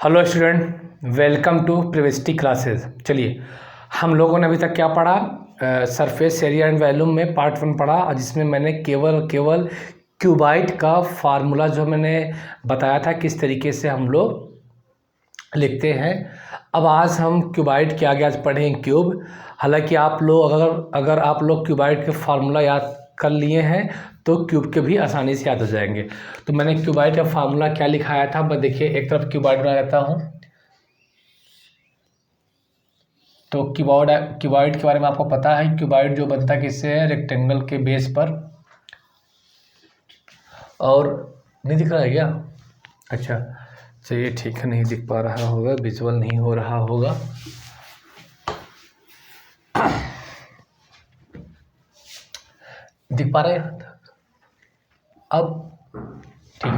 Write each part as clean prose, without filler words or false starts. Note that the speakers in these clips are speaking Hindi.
हेलो स्टूडेंट, वेलकम टू प्रिविस्टी क्लासेस। चलिए, हम लोगों ने अभी तक क्या पढ़ा? सरफेस एरिया एंड वॉल्यूम में पार्ट 1 पढ़ा, जिसमें मैंने केवल क्यूबाइड का फार्मूला जो मैंने बताया था किस तरीके से हम लोग लिखते हैं। अब आज हम क्यूबाइड के आगे आज पढ़ें क्यूब। हालांकि आप लोग अगर आप लोग क्यूबाइड के फार्मूला याद कर लिए हैं तो क्यूब के भी आसानी से याद हो जाएंगे। तो मैंने क्यूबाइड का फार्मूला क्या लिखाया था, मैं देखिए एक तरफ क्यूबाइड बना लेता हूँ। तो क्यूबाइड के बारे में आपको पता है, क्यूबाइड जो बनता है किससे है? रेक्टेंगल के बेस पर। और नहीं दिख रहा है क्या? अच्छा चलिए ठीक है, नहीं दिख पा रहा होगा, विजुअल नहीं हो रहा होगा। दिख पा रहे हैं अब? ठीक।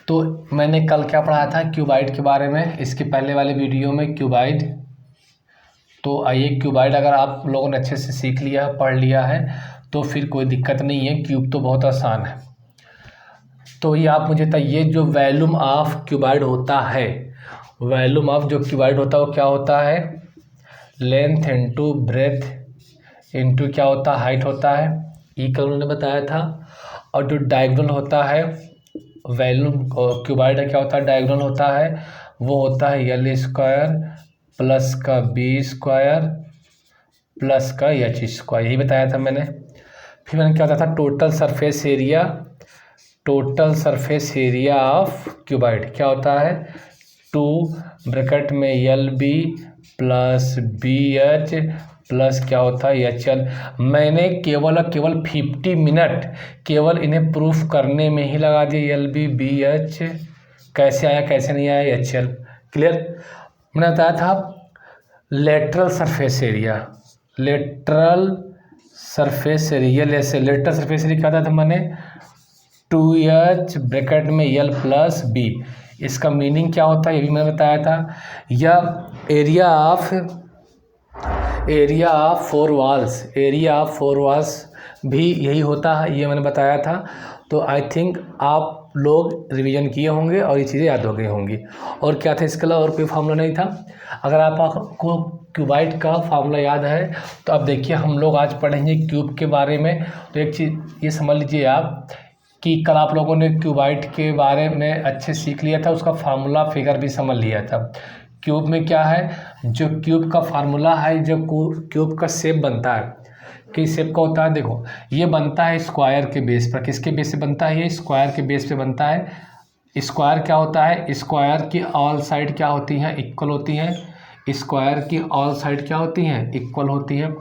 तो मैंने कल क्या पढ़ाया था क्यूबाइड के बारे में, इसके पहले वाले वीडियो में क्यूबाइड। तो आइए, क्यूबाइड अगर आप लोगों ने अच्छे से सीख लिया, पढ़ लिया है तो फिर कोई दिक्कत नहीं है, क्यूब तो बहुत आसान है। तो ये आप मुझे बताइए, जो वॉल्यूम ऑफ क्यूबाइड होता है, वॉल्यूम ऑफ जो क्यूबाइड होता है वो क्या होता है? लेंथ इनटू ब्रेथ इनटू क्या होता है? हाइट होता है। कल उन्होंने बताया था। और जो डायगोनल होता है वॉल्यूम क्यूबाइड का क्या होता है? डायगोनल होता है, वो होता है एल स्क्वायर प्लस का बी स्क्वायर प्लस का एच स्क्वायर, यही बताया था मैंने। फिर मैंने क्या बताया था? Total surface area of cuboid क्या होता है? 2 ब्रैकेट में L B plus B H plus क्या होता है? H L. मैंने केवल 50 मिनट केवल इन्हें प्रूफ करने में ही लगा दिया। एल बी बी एच कैसे आया कैसे नहीं आया, एच एल। क्लियर? मैंने बताया था लेटरल सरफेस एरिया क्या था मैंने? 2h ब्रैकेट में एल प्लस बी। इसका मीनिंग क्या होता है ये भी मैंने बताया था। या एरिया ऑफ फोर वॉल्स भी यही होता है, ये मैंने बताया था। तो आई थिंक आप लोग रिवीजन किए होंगे और ये चीज़ें याद हो गई होंगी। और क्या था इसके अलावा? और कोई फार्मूला नहीं था। अगर आपको क्यूबाइड का फार्मूला याद है तो अब देखिए, हम लोग आज पढ़ेंगे क्यूब के बारे में। तो एक चीज़ ये समझ लीजिए आप कि कल आप लोगों ने क्यूबाइड के बारे में अच्छे सीख लिया था, उसका फार्मूला फिगर भी समझ लिया था। क्यूब में क्या है? जो क्यूब का फार्मूला है, जो क्यूब का शेप बनता है, किस शेप का होता है? देखो, ये बनता है स्क्वायर के बेस पर। किसके बेस पे बनता है? ये स्क्वायर के बेस पे बनता है। स्क्वायर क्या होता है? स्क्वायर की ऑल साइड क्या होती हैं? इक्वल होती हैं। स्क्वायर की ऑल साइड क्या होती हैं? इक्वल होती है।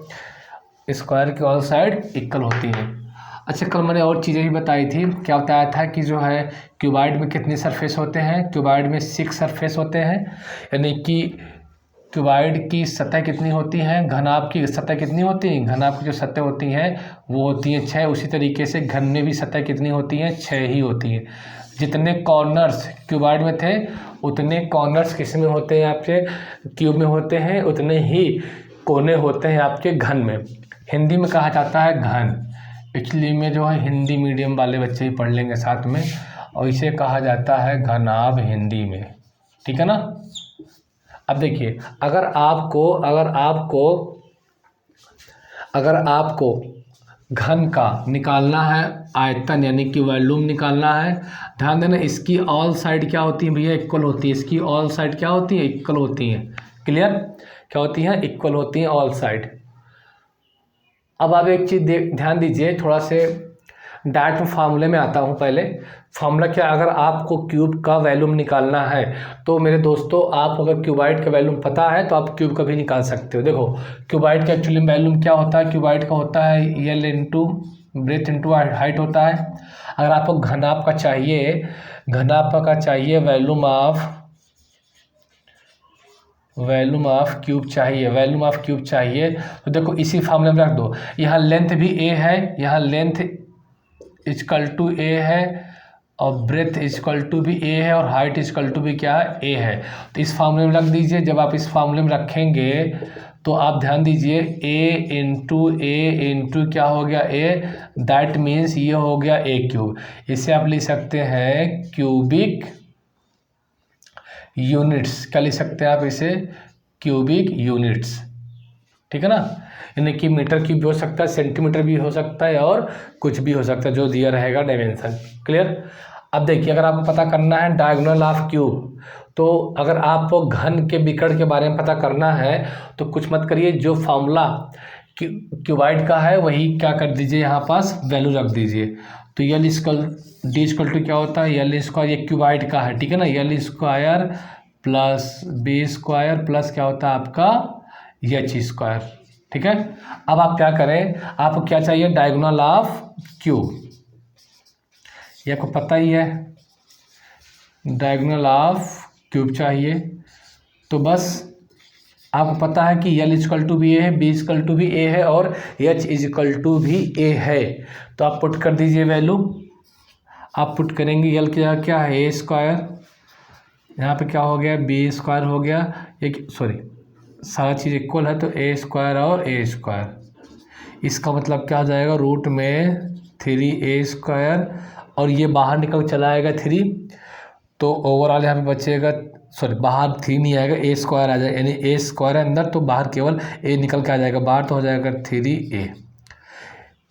स्क्वायर की ऑल साइड इक्वल होती हैं। अच्छा, कल मैंने और चीज़ें भी बताई थी। क्या बताया था कि जो है क्यूबाइड में कितने सरफेस होते हैं? क्यूबाइड में 6 सरफेस होते हैं। यानी कि क्यूबाइड की सतह कितनी होती हैं? घनाभ की सतह कितनी होती है? घनाभ की जो सतह होती हैं वो होती हैं 6। उसी तरीके से घन में भी सतह कितनी होती हैं? 6 ही होती हैं। जितने कॉर्नर्स क्यूबाइड में थे उतने कॉर्नर्स किस में होते हैं? आपके क्यूब में होते हैं। उतने ही कोने होते हैं आपके घन में। हिंदी में कहा जाता है घन। एक्चुअली में जो है हिंदी मीडियम वाले बच्चे ही पढ़ लेंगे साथ में, और इसे कहा जाता है घनाभ हिंदी में। ठीक है ना? अब देखिए, अगर आपको घन का निकालना है आयतन, यानी कि वॉल्यूम निकालना है, ध्यान देना इसकी ऑल साइड क्या होती है भैया? इक्वल होती है। इसकी ऑल साइड क्या होती है? इक्वल होती हैं। क्लियर? क्या होती हैं? इक्वल होती हैं ऑल साइड। अब आप एक चीज़ ध्यान दीजिए, थोड़ा से डायरेक्ट में फार्मूले में आता हूँ। पहले फार्मूला क्या? अगर आपको क्यूब का वॉल्यूम निकालना है तो मेरे दोस्तों, आप अगर क्यूबाइड का वॉल्यूम पता है तो आप क्यूब का भी निकाल सकते हो। देखो, क्यूबाइड का एक्चुअली वॉल्यूम क्या होता है? क्यूबाइड का होता है L into breadth into height होता है। अगर आपको घनाभ का चाहिए वॉल्यूम ऑफ क्यूब चाहिए तो देखो इसी फार्मूले में रख दो। यहाँ लेंथ भी ए है, यहाँ लेंथ इक्वल टू ए है, और ब्रेथ इक्वल टू भी ए है, और हाइट इक्वल टू भी क्या है? ए है। तो इस फार्मूले में रख दीजिए। जब आप इस फार्मूले में रखेंगे तो आप ध्यान दीजिए, ए इंटू क्या हो गया? ए। दैट मीन्स ये हो गया ए क्यूब। इसे आप लिख सकते हैं क्यूबिक यूनिट्स क्या लिख सकते हैं आप इसे, क्यूबिक यूनिट्स, ठीक है ना। यानी कि मीटर क्यूब भी हो सकता है, सेंटीमीटर भी हो सकता है, और कुछ भी हो सकता है जो दिया रहेगा डायमेंशन। क्लियर। अब देखिए अगर आपको पता करना है डायगोनल ऑफ क्यूब, तो अगर आपको घन के विकर्ण के बारे में पता करना है तो कुछ मत करिए, जो फॉर्मूला क्यूबाइड का है वही क्या कर दीजिए, यहाँ पास वैल्यू रख दीजिए। तो L square D square two क्या होता है, यल स्क्वायर, ये क्यूबाइड का है, ठीक है ना, L square plus B square plus क्या होता है आपका एच स्क्वायर, ठीक है। अब आप क्या करें, आपको क्या चाहिए, डायगोनल ऑफ क्यूब, ये आपको पता ही है, डायगोनल ऑफ क्यूब चाहिए। तो बस आपको पता है कि यल इजकल टू भी ए है, बी इजकल टू भी ए है, और एच इजकल टू भी ए है। तो आप पुट कर दीजिए वैल्यू, आप पुट करेंगे यल क्या क्या है, ए स्क्वायर, यहाँ पे क्या हो गया, बी स्क्वायर हो गया, एक सॉरी सारा चीज़ इक्वल है तो ए स्क्वायर और ए स्क्वायर, इसका मतलब क्या हो जाएगा, रूट में 3a², और ये बाहर निकल चला आएगा 3, तो ओवरऑल यहाँ पे बचेगा, सॉरी बाहर 3 नहीं आएगा, a² आ जाएगा, यानी a² है अंदर तो बाहर केवल a निकल के आ जाएगा बाहर, तो हो जाएगा 3a।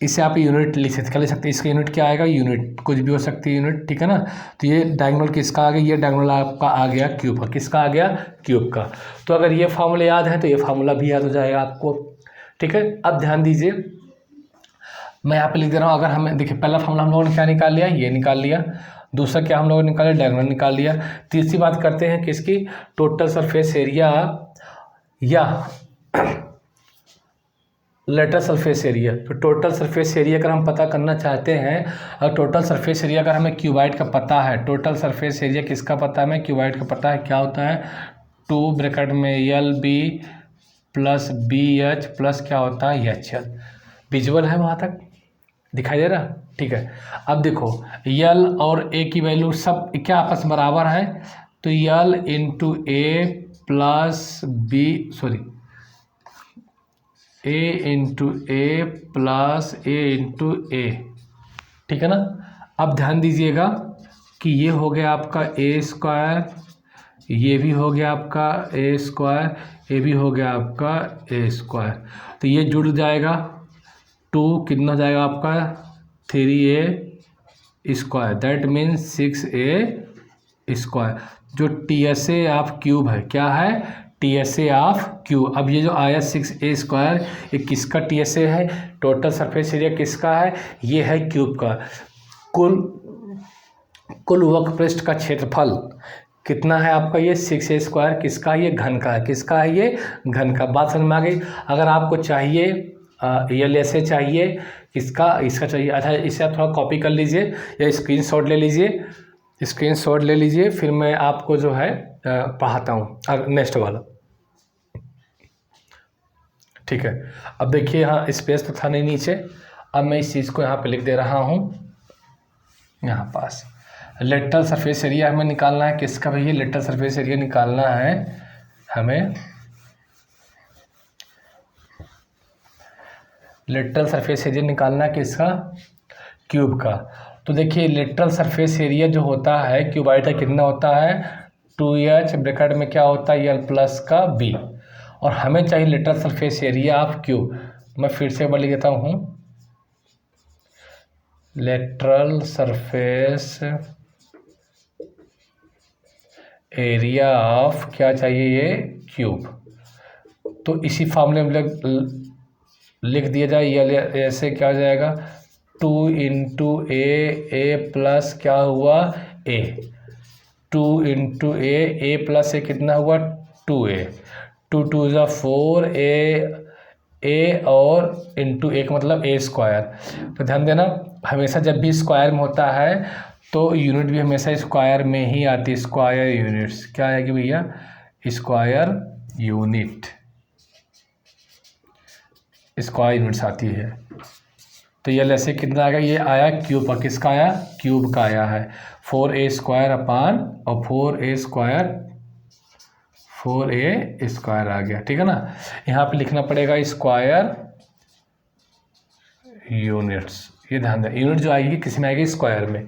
इसे आप यूनिट लिख सकते हैं, इसका यूनिट क्या आएगा, यूनिट कुछ भी हो सकती है यूनिट, ठीक है ना। तो ये डायगोनल किसका आ गया, ये डायगोनल आपका आ गया क्यूब का, किसका आ गया, क्यूब का। तो अगर ये फार्मूला याद है तो ये फार्मूला भी याद हो जाएगा आपको, ठीक है। अब ध्यान दीजिए मैं यहाँ पे लिख दे रहा हूँ, अगर हमें देखिए पहला फार्मूला हम लोगों ने क्या निकाल लिया, ये निकाल लिया, दूसरा क्या हम लोगों ने निकाला, डायगोनल निकाल लिया। तीसरी बात करते हैं किसकी, टोटल सरफेस एरिया या लेटरल सरफेस एरिया। तो टोटल सरफेस एरिया अगर हम पता करना चाहते हैं, और टोटल सरफेस एरिया अगर हमें क्यूबाइड का पता है, टोटल सरफेस एरिया किसका पता है, हमें क्यूबाइड का पता है, क्या होता है 2 ब्रैकेट में l b plus B H plus क्या होता है एच एल। विजुअल है वहाँ तक, दिखाई दे रहा, ठीक है। अब देखो यल और ए की वैल्यू सब क्या आपस में बराबर है, तो यल इंटू ए प्लस बी सॉरी ए इंटू ए प्लस ए इंटू ए, ठीक है ना। अब ध्यान दीजिएगा कि ये हो गया आपका ए स्क्वायर, ये भी हो गया आपका ए स्क्वायर, ये भी हो गया आपका ए स्क्वायर, तो ये जुड़ जाएगा 2 कितना हो जाएगा आपका 3a square, that means 6a square. जो TSA ऑफ क्यूब है, क्या है TSA ऑफ क्यूब। अब ये जो आया 6a स्क्वायर, ये किसका TSA है, टोटल सरफेस एरिया किसका है, ये है क्यूब का। कुल वक्रपृष्ठ का क्षेत्रफल कितना है आपका, ये 6a स्क्वायर किसका है, ये घन का है, किसका है ये घन का। बात समझ में आ गई। अगर आपको चाहिए यल ऐसे चाहिए, इसका चाहिए, अच्छा इसे आप थोड़ा कॉपी कर लीजिए या स्क्रीनशॉट ले लीजिए, स्क्रीनशॉट ले लीजिए, फिर मैं आपको जो है पढ़ाता हूँ नेक्स्ट वाला, ठीक है। अब देखिए यहाँ स्पेस तो था नहीं नीचे, अब मैं इस चीज़ को यहाँ पे लिख दे रहा हूँ, यहाँ पास लेटरल सरफेस एरिया हमें निकालना है, किसका भैया, लेटरल सरफेस एरिया निकालना है हमें, लेटरल सरफेस एरिया निकालना है किसका, क्यूब का। तो देखिए लेटरल सरफेस एरिया जो होता है क्यूबाइड का कितना होता है 2h ब्रैकेट में क्या होता है यल प्लस का b, और हमें चाहिए lateral surface area of cube. मैं फिर से एक बार लिख देता हूँ, लेटरल सरफेस एरिया ऑफ क्या चाहिए, ये क्यूब। तो इसी फॉर्मूले में लिख दिया जाए, ये ऐसे क्या हो जाएगा 2 इंटू ए प्लस क्या हुआ ए, 2 इंटू ए प्लस ए कितना हुआ 2a, 2 2 ज़ा 4 ए और इंटू ए का मतलब ए स्क्वायर। तो ध्यान देना हमेशा जब भी स्क्वायर में होता है तो यूनिट भी हमेशा स्क्वायर में ही आती है, स्क्वायर यूनिट्स क्या आएगी भैया, स्क्वायर यूनिट, स्क्वायर यूनिट्स आती है। तो ये ऐसे कितना आएगा, ये आया क्यूब का, किसका आया क्यूब का आया है 4a स्क्वायर अपान और 4a स्क्वायर आ गया, ठीक है ना। यहाँ पे लिखना पड़ेगा स्क्वायर यूनिट्स, ये ध्यान दें यूनिट जो आएगी किसी में आएगी स्क्वायर में।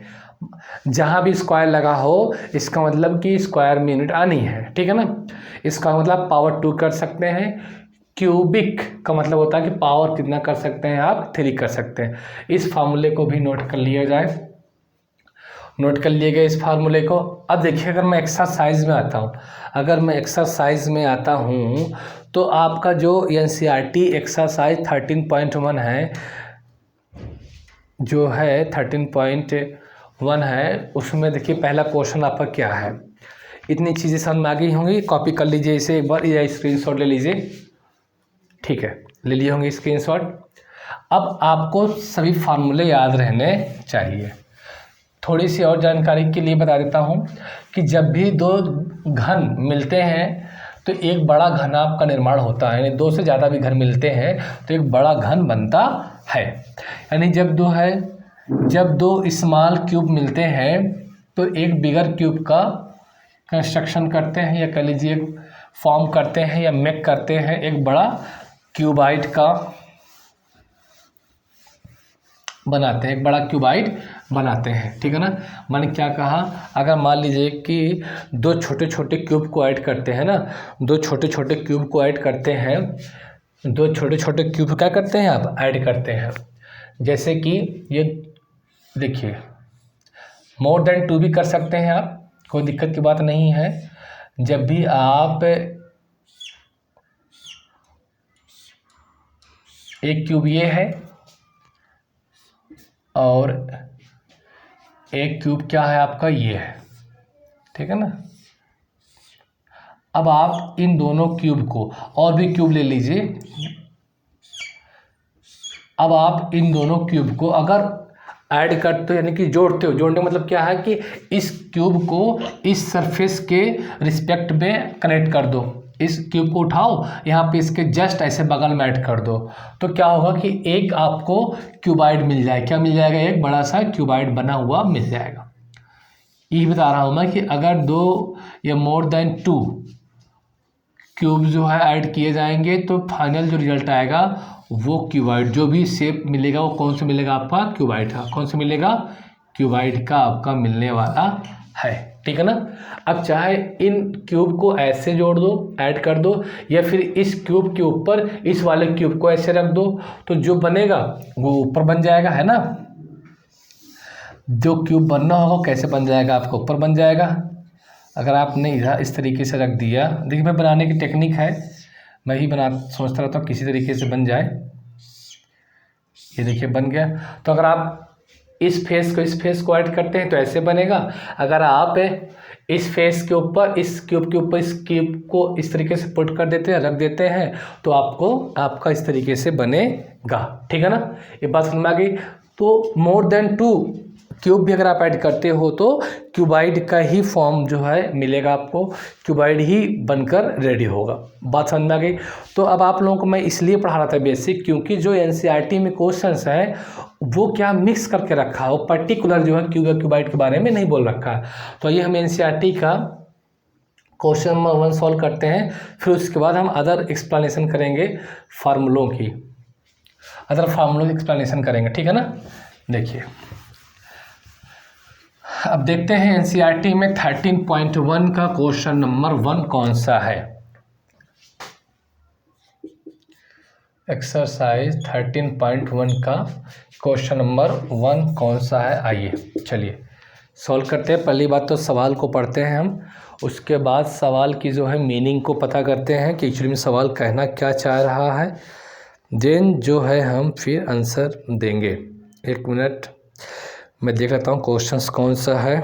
जहाँ भी स्क्वायर लगा हो इसका मतलब कि स्क्वायर में यूनिट आनी है, ठीक है ना। इसका मतलब पावर 2 कर सकते हैं। क्यूबिक का मतलब होता है कि पावर कितना कर सकते हैं आप, 3 कर सकते हैं। इस फार्मूले को भी नोट कर लिया जाए, नोट कर लिए गए इस फार्मूले को। अब देखिए अगर मैं एक्सरसाइज में आता हूँ, अगर मैं एक्सरसाइज में आता हूँ तो आपका जो NCERT एक्सरसाइज 13.1 है, जो है 13.1 है, उसमें देखिए पहला क्वेश्चन आपका क्या है। इतनी चीज़ें समझ में आ गई होंगी, कॉपी कर लीजिए इसे एक बार या स्क्रीनशॉट ले लीजिए, ठीक है, ले लिए होंगे स्क्रीनशॉट। अब आपको सभी फार्मूले याद रहने चाहिए। थोड़ी सी और जानकारी के लिए बता देता हूँ कि जब भी दो घन मिलते हैं तो एक बड़ा घन आपका निर्माण होता है, यानी दो से ज़्यादा भी घन मिलते हैं तो एक बड़ा घन बनता है। यानी जब दो स्मॉल क्यूब मिलते हैं तो एक बिगर क्यूब का कंस्ट्रक्शन करते हैं, या कह लीजिए फॉर्म करते हैं या मेक करते हैं, एक बड़ा क्यूबाइड का बनाते हैं, एक बड़ा क्यूबाइड बनाते हैं, ठीक है ना। मैंने क्या कहा, अगर मान लीजिए कि दो छोटे छोटे क्यूब को ऐड करते हैं ना, दो छोटे छोटे क्यूब को ऐड करते हैं, दो छोटे छोटे क्यूब क्या करते हैं आप, ऐड करते हैं। जैसे कि ये देखिए मोर देन 2 भी कर सकते हैं आप, कोई दिक्कत की बात नहीं है। जब भी आप एक क्यूब ये है और एक क्यूब क्या है आपका ये है, ठीक है ना। अब आप इन दोनों क्यूब को, और भी क्यूब ले लीजिए, अब आप इन दोनों क्यूब को अगर ऐड करते हो यानी कि जोड़ते हो, जोड़ने का मतलब क्या है कि इस क्यूब को इस सरफेस के रिस्पेक्ट में कनेक्ट कर दो, इस क्यूब को उठाओ यहाँ पे इसके जस्ट ऐसे बगल में ऐड कर दो, तो क्या होगा कि एक आपको क्यूबाइड मिल जाएगा। क्या मिल जाएगा, एक बड़ा सा क्यूबाइड बना हुआ मिल जाएगा। यही बता रहा हूँ मैं कि अगर 2 या मोर देन 2 क्यूब जो है ऐड किए जाएंगे तो फाइनल जो रिजल्ट आएगा वो क्यूबाइड, जो भी शेप मिलेगा वो कौन सा मिलेगा आपका, क्यूबाइड का। कौन सा मिलेगा, क्यूबाइड का आपका मिलने वाला है, ठीक है ना। अब चाहे इन क्यूब को ऐसे जोड़ दो, ऐड कर दो, या फिर इस क्यूब के ऊपर इस वाले क्यूब को ऐसे रख दो, तो जो बनेगा वो ऊपर बन जाएगा, है ना। जो क्यूब बनना होगा कैसे बन जाएगा, आपको ऊपर बन जाएगा। अगर आपने इस तरीके से रख दिया, देखिए मैं बनाने की टेक्निक है, मैं ही सोचता रहता हूँ किसी तरीके से बन जाए। ये देखिए बन गया। तो अगर आप इस फेस को ऐड करते हैं तो ऐसे बनेगा। अगर आप इस फेस के ऊपर, इस क्यूब के ऊपर इस क्यूब को इस तरीके से पुट कर देते हैं, रख देते हैं, तो आपका इस तरीके से बनेगा, ठीक है ना। ये बात समझ में आ गई। तो मोर देन 2 क्यूब भी अगर आप ऐड करते हो तो क्यूबाइड का ही फॉर्म जो है मिलेगा आपको, क्यूबाइड ही बनकर रेडी होगा। बात समझ में आ गई। तो अब आप लोगों को मैं इसलिए पढ़ा रहा था बेसिक, क्योंकि जो NCERT में क्वेश्चंस हैं वो क्या मिक्स करके रखा है, वो पर्टिकुलर जो है क्यूब या क्यूबाइड के बारे में नहीं बोल रखा है। तो ये हम NCERT का क्वेश्चन नंबर 1 सॉल्व करते हैं, फिर उसके बाद हम अदर एक्सप्लेनेशन करेंगे फार्मूलों की, अदर फार्मूलों की एक्सप्लेनेशन करेंगे, ठीक है ना। देखिए अब देखते हैं NCERT में 13.1 का क्वेश्चन नंबर 1 कौन सा है। एक्सरसाइज 13.1 का क्वेश्चन नंबर 1 कौन सा है, आइए चलिए सॉल्व करते हैं। पहली बात तो सवाल को पढ़ते हैं हम, उसके बाद सवाल की जो है मीनिंग को पता करते हैं कि एक्चुअली में सवाल कहना क्या चाह रहा है, देन जो है हम फिर आंसर देंगे। एक मिनट मैं देख लेता हूँ क्वेश्चंस कौन सा है।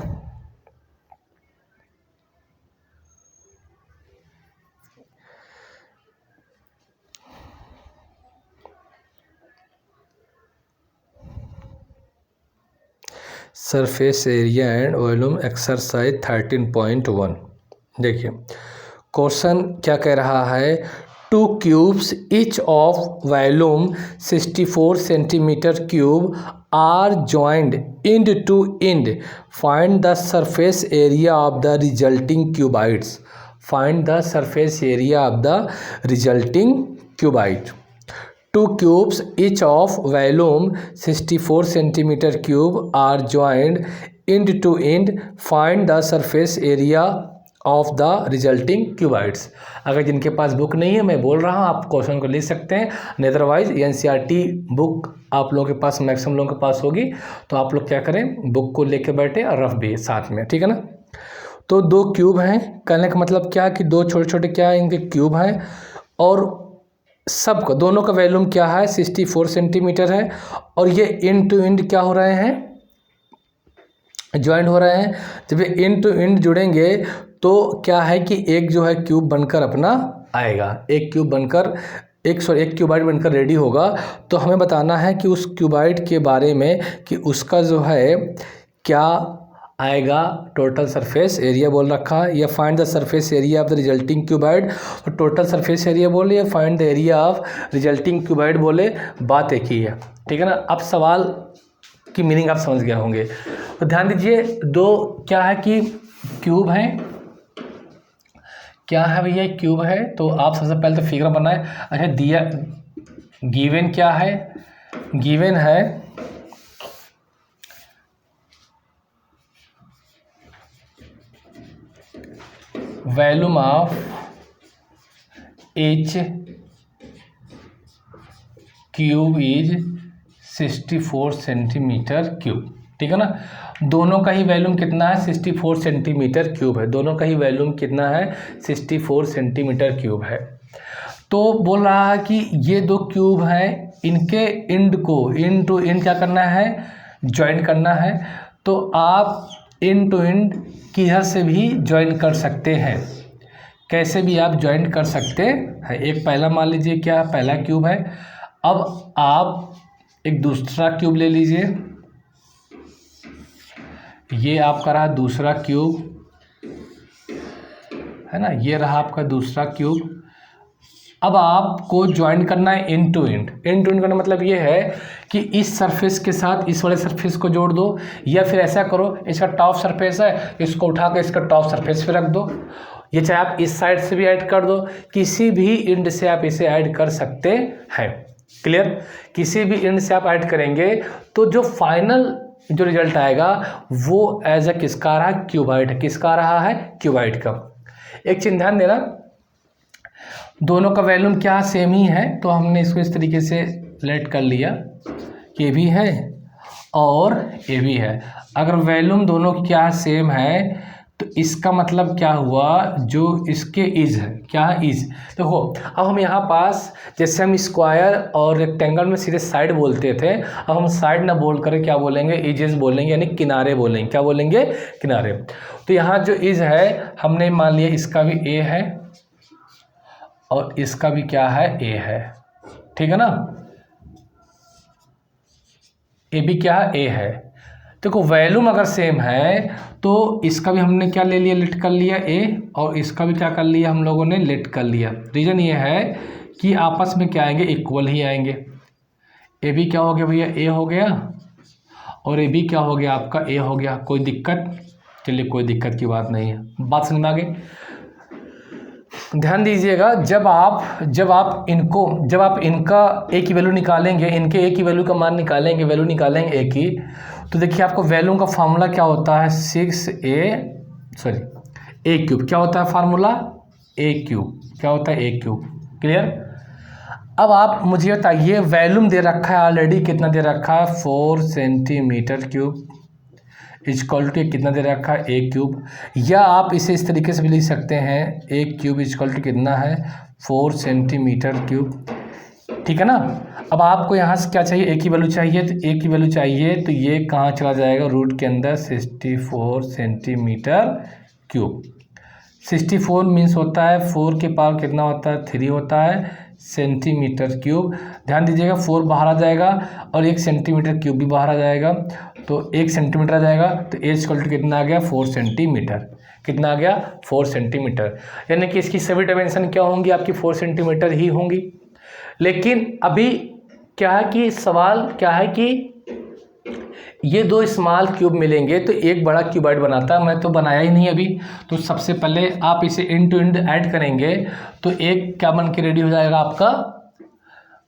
Surface area and volume exercise 13.1। देखिए क्वेश्चन क्या कह रहा है, 2 cubes each of volume 64 centimetre cube are joined end to end. Find the surface area of the resulting cuboids. Find the surface area of the resulting cuboid. 2 cubes each of volume 64 centimeter cube are joined end to end find the surface area of the resulting cuboids. अगर जिनके पास बुक नहीं है, मैं बोल रहा हूँ, आप क्वेश्चन को लिख सकते हैं। अदरवाइज एनसीईआरटी बुक आप लोगों के पास, मैक्सिमम लोगों के पास होगी, तो आप लोग क्या करें, बुक को लेके बैठे और रफ भी साथ में, ठीक है ना। तो दो क्यूब हैं, कहने का मतलब क्या कि दो छोटे छोटे क्या है, इनके क्यूब हैं, और सबका दोनों का वैल्यूम क्या है 64 सेंटीमीटर है, और ये इंड टू इंड क्या हो रहे हैं, ज्वाइंट हो रहे हैं। जब ये इंड टू इंड जुड़ेंगे तो क्या है कि एक जो है क्यूब बनकर अपना आएगा, एक क्यूब बनकर एक क्यूबाइड बनकर रेडी होगा। तो हमें बताना है कि उस क्यूबाइड के बारे में कि उसका जो है क्या आएगा, टोटल सरफेस एरिया बोल रखा है, या find the surface area of the resulting cuboid, और टोटल सरफेस एरिया बोले या find the area of resulting cuboid बोले, बात एक ही है, ठीक है ना। अब सवाल की मीनिंग आप समझ गए होंगे। तो ध्यान दीजिए, दो क्या है कि क्यूब हैं, क्या है भैया, क्यूब है। तो आप सबसे पहले तो फिगर बनाए। अच्छा, दिया गिवन क्या है, गिवन है volume of H cube is 64 centimetre cube, ठीक है ना। दोनों का ही वैल्यूम कितना है, 64 सेंटीमीटर क्यूब है। दोनों का ही वैल्यूम कितना है, 64 सेंटीमीटर क्यूब है। तो बोल रहा है कि ये दो क्यूब हैं, इनके इंड को इंड टू इंड क्या करना है, ज्वाइन करना है। तो आप इंड टू इंड किधर से भी ज्वाइन कर सकते हैं, कैसे भी आप ज्वाइन कर सकते हैं। एक पहला मान लीजिए क्या, पहला क्यूब है। अब आप एक दूसरा क्यूब ले लीजिए, ये आपका रहा दूसरा क्यूब, है ना, ये रहा आपका दूसरा क्यूब। अब आपको ज्वाइन करना है end to end. End to end करना मतलब ये है कि इस सरफेस के साथ इस वाले सरफेस को जोड़ दो, या फिर ऐसा करो, इसका टॉप सरफेस है, इसको उठा कर इसका टॉप सरफेस पे रख दो। ये चाहे आप इस साइड से भी ऐड कर दो, किसी भी इंड से आप इसे ऐड कर सकते हैं। क्लियर, किसी भी इंड से आप ऐड करेंगे तो जो फाइनल जो रिजल्ट आएगा वो एज ए किसका रहा, क्यूबाइड। किसका रहा है, क्यूबाइड का। एक चीज ध्यान देना, दोनों का वैल्यूम क्या सेम ही है, तो हमने इसको इस तरीके से लेट कर लिया, ये भी है और ये भी है। अगर वैल्यूम दोनों की क्या सेम है तो इसका मतलब क्या हुआ, जो इसके इज है, क्या इज। देखो अब हम यहाँ पास, जैसे हम स्क्वायर और रेक्टेंगल में सीधे साइड बोलते थे, अब हम साइड ना बोल कर क्या बोलेंगे, इजेस बोलेंगे, यानी किनारे बोलेंगे। क्या बोलेंगे, किनारे। तो यहाँ जो इज है, हमने मान लिया इसका भी ए है और इसका भी क्या है, ए है, ठीक है ना। ए भी क्या है, ए है। देखो वैल्यूम अगर सेम है तो इसका भी हमने क्या ले लिया, लिट कर लिया ए, और इसका भी क्या कर लिया हम लोगों ने, लिट कर लिया। रीज़न ये है कि आपस में क्या आएंगे, इक्वल ही आएंगे। ए भी क्या हो गया भैया, ए हो गया, और ए भी क्या हो गया, आपका ए हो गया। कोई दिक्कत, चलिए कोई दिक्कत की बात नहीं है, बात समझ में आ गई। ध्यान दीजिएगा, जब आप इनका ए की वैल्यू निकालेंगे, इनके ए की वैल्यू का मान निकालेंगे, वैल्यू निकालेंगे ए की, तो देखिए आपको वैल्यू का फार्मूला क्या होता है, 6a क्यूब। क्या होता है फार्मूला, ए क्यूब। क्या होता है, ए क्यूब। क्लियर। अब आप मुझे बताइए, वैल्यूम दे रखा है ऑलरेडी, कितना दे रखा है, 4 सेंटीमीटर क्यूब इजक्वल टू कितना दे रखा है, ए क्यूब। या आप इसे इस तरीके से भी लिख सकते हैं, ए क्यूब इजक्वल टू कितना है, 4 सेंटीमीटर क्यूब, ठीक है ना। अब आपको यहाँ से क्या चाहिए, ए की वैल्यू चाहिए, तो ए की वैल्यू चाहिए तो ये कहाँ चला जाएगा, रूट के अंदर, 64 सेंटीमीटर क्यूब। 64 मीन्स होता है 4 के पावर कितना होता है, 3 होता है सेंटीमीटर क्यूब। ध्यान दीजिएगा 4 बाहर आ जाएगा और 1 सेंटीमीटर क्यूब भी बाहर आ जाएगा, तो 1 सेंटीमीटर आ जाएगा, तो ए इक्वल टू कितना आ गया, 4 सेंटीमीटर। कितना आ गया, 4 सेंटीमीटर। यानी कि इसकी सभी डायमेंशन क्या होंगी, आपकी 4 सेंटीमीटर ही होंगी। लेकिन अभी क्या है कि सवाल क्या है कि ये दो स्मॉल क्यूब मिलेंगे तो एक बड़ा क्यूबाइड बनाता है। मैं तो बनाया ही नहीं अभी, तो सबसे पहले आप इसे इंड टू इंड ऐड करेंगे तो एक क्या बन के रेडी हो जाएगा, आपका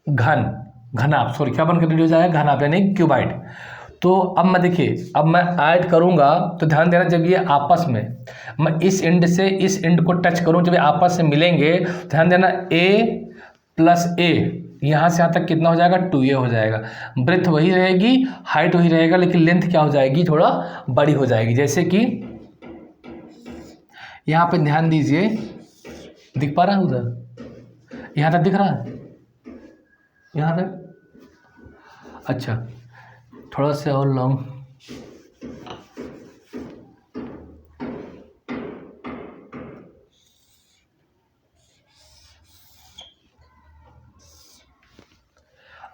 घनाभ, सॉरी क्या बन के रेडी हो जाएगा, घनाभ यानी क्यूबाइड। तो अब मैं देखिए, अब मैं ऐड करूँगा तो ध्यान देना, जब ये आपस में मैं इस एंड से इस एंड को टच करूँ, जब ये आपस में मिलेंगे, ध्यान देना a प्लस a, यहाँ से यहाँ तक कितना हो जाएगा 2a हो जाएगा। ब्रेथ वही रहेगी, हाइट वही रहेगा, लेकिन लेंथ क्या हो जाएगी, थोड़ा बड़ी हो जाएगी। जैसे कि यहाँ पे ध्यान दीजिए, दिख पा रहा है उधर, यहाँ तक दिख रहा है, यहाँ तक, अच्छा थोड़ा सा और लॉन्ग,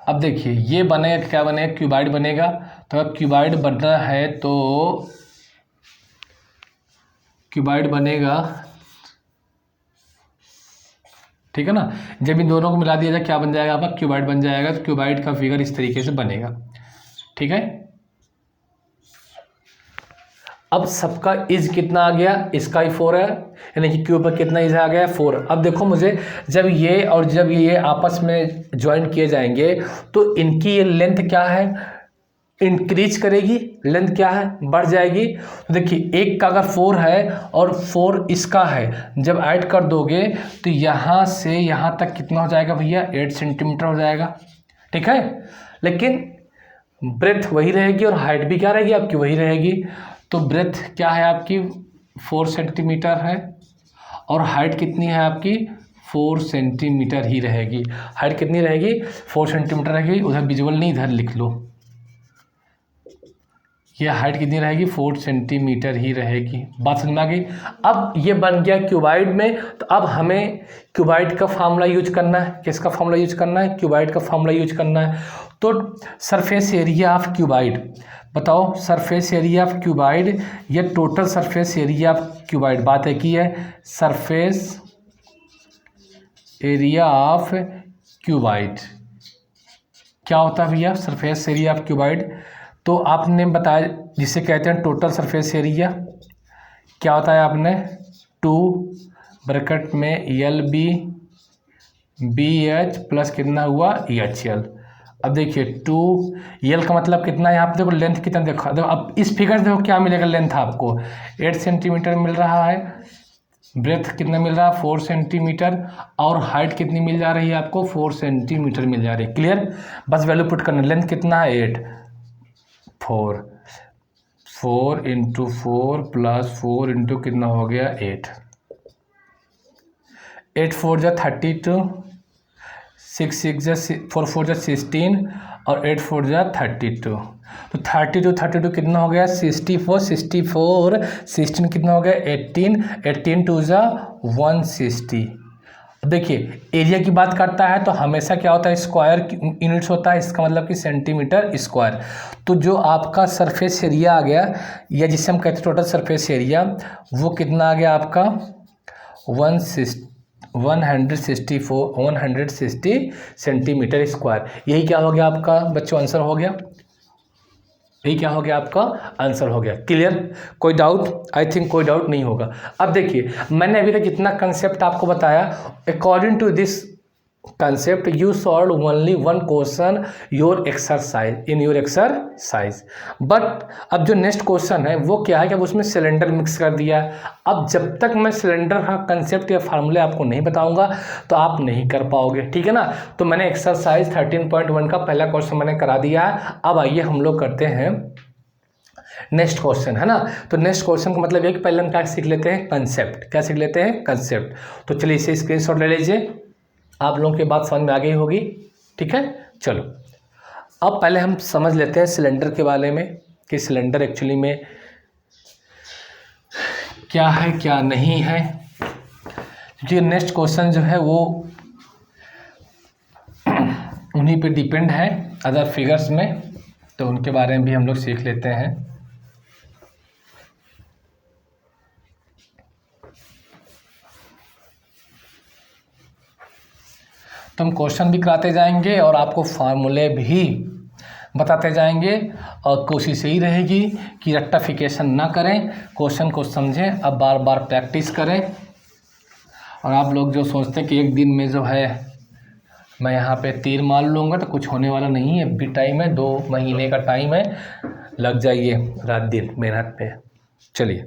अब देखिए ये बनेगा, क्या बनेगा, क्यूबाइड बनेगा। तो अब क्यूबाइड बनना है तो क्यूबाइड बनेगा, ठीक है ना। जब इन दोनों को मिला दिया जाए क्या बन जाएगा आपका, क्यूबाइड बन जाएगा। तो क्यूबाइड का फिगर इस तरीके से बनेगा, ठीक है। अब सबका इज कितना आ गया, इसका ही 4 है, यानी कि क्यू पर कितना इज आ गया 4। अब देखो मुझे, जब ये और जब ये आपस में ज्वाइन किए जाएंगे तो इनकी ये लेंथ क्या है, इंक्रीज करेगी, लेंथ क्या है, बढ़ जाएगी। तो देखिए एक का अगर 4 है और 4 इसका है, जब ऐड कर दोगे तो यहाँ से यहाँ तक कितना हो जाएगा भैया, 8 सेंटीमीटर हो जाएगा, ठीक है। लेकिन ब्रेथ वही रहेगी और हाइट भी क्या रहेगी आपकी, वही रहेगी। तो ब्रेथ क्या है आपकी 4 सेंटीमीटर है और हाइट कितनी है आपकी 4 सेंटीमीटर ही रहेगी। हाइट कितनी रहेगी, 4 सेंटीमीटर रहेगी। उधर विजुअल नहीं, इधर लिख लो, ये हाइट कितनी रहेगी, 4 सेंटीमीटर ही रहेगी। बात समझ में आ गई। अब ये बन गया क्यूबाइड में। तो अब हमें क्यूबाइड का फार्मूला यूज करना है। किसका फार्मूला यूज करना है, क्यूबाइड का फार्मूला यूज करना है। तो सरफेस एरिया ऑफ क्यूबाइड, बताओ सरफेस एरिया ऑफ क्यूबाइड या total surface area of cuboid, बात है की है सरफेस एरिया ऑफ क्यूबाइड क्या होता है भैया, सरफेस एरिया ऑफ क्यूबाइड। तो आपने बताया जिसे कहते हैं टोटल सरफेस एरिया, क्या होता है आपने 2 ब्रैकेट में LB/BH प्लस कितना हुआ EHL। अब देखिए 2 का मतलब कितना है, यहाँ पे देखो लेंथ कितना, देखो अब इस फिगर से देखो क्या मिलेगा, लेंथ आपको 8 सेंटीमीटर मिल रहा है, ब्रेथ कितना मिल रहा है 4 सेंटीमीटर, और हाइट कितनी मिल जा रही है आपको 4 सेंटीमीटर मिल जा रही है। क्लियर, बस वैल्यू पुट करना। लेंथ कितना है 8, 4 इंटू 4 प्लस 4 इंटू कितना हो गया 8, 8 4 जा 32, 6 6 जा 4 4 जा 16 और 8 4 जा 32। तो 32 कितना हो गया 64, 64 16 कितना हो गया 18, 18 2 जा 160। देखिए एरिया की बात करता है तो हमेशा क्या होता है, स्क्वायर यूनिट्स होता है, इसका मतलब कि सेंटीमीटर स्क्वायर। तो जो आपका सरफेस एरिया आ गया, या जिसे हम कहते हैं टोटल सरफेस एरिया, वो कितना आ गया आपका 160 सेंटीमीटर स्क्वायर। यही क्या हो गया आपका बच्चों, आंसर हो गया। यही क्या हो गया आपका आंसर हो गया। क्लियर, कोई डाउट, आई थिंक कोई डाउट नहीं होगा। अब देखिए मैंने अभी तक जितना कंसेप्ट आपको बताया, according to this concept you solve only 1 question your exercise in your exercise. But अब जो नेक्स्ट क्वेश्चन है वो क्या है कि अब उसमें सिलेंडर मिक्स कर दिया। अब जब तक मैं सिलेंडर का कंसेप्ट या फार्मूले आपको नहीं बताऊंगा तो आप नहीं कर पाओगे, ठीक है ना। तो मैंने एक्सरसाइज 13.1 का पहला क्वेश्चन मैंने करा दिया है। अब आइए हम लोग करते हैं नेक्स्ट क्वेश्चन, है ना। तो नेक्स्ट क्वेश्चन का मतलब ये कि पहले हम क्या सीख लेते हैं, कंसेप्ट। क्या सीख लेते हैं, कंसेप्ट। तो चलिए इसे स्क्रीनशॉट ले लीजिए, आप लोगों की बात समझ में आ गई होगी, ठीक है। चलो अब पहले हम समझ लेते हैं सिलेंडर के बारे में कि सिलेंडर एक्चुअली में क्या है क्या नहीं है। क्योंकि नेक्स्ट क्वेश्चन जो है वो उन्हीं पे डिपेंड है अदर फिगर्स में, तो उनके बारे में भी हम लोग सीख लेते हैं। तो हम क्वेश्चन भी कराते जाएंगे और आपको फार्मूले भी बताते जाएंगे, और कोशिश यही रहेगी कि रेक्टिफिकेशन ना करें, क्वेश्चन को समझें, अब बार बार प्रैक्टिस करें। और आप लोग जो सोचते हैं कि एक दिन में जो है मैं यहाँ पे तीर मान लूँगा तो कुछ होने वाला नहीं है, अभी टाइम है, 2 महीने का टाइम है, लग जाइए रात दिन मेहनत पे। चलिए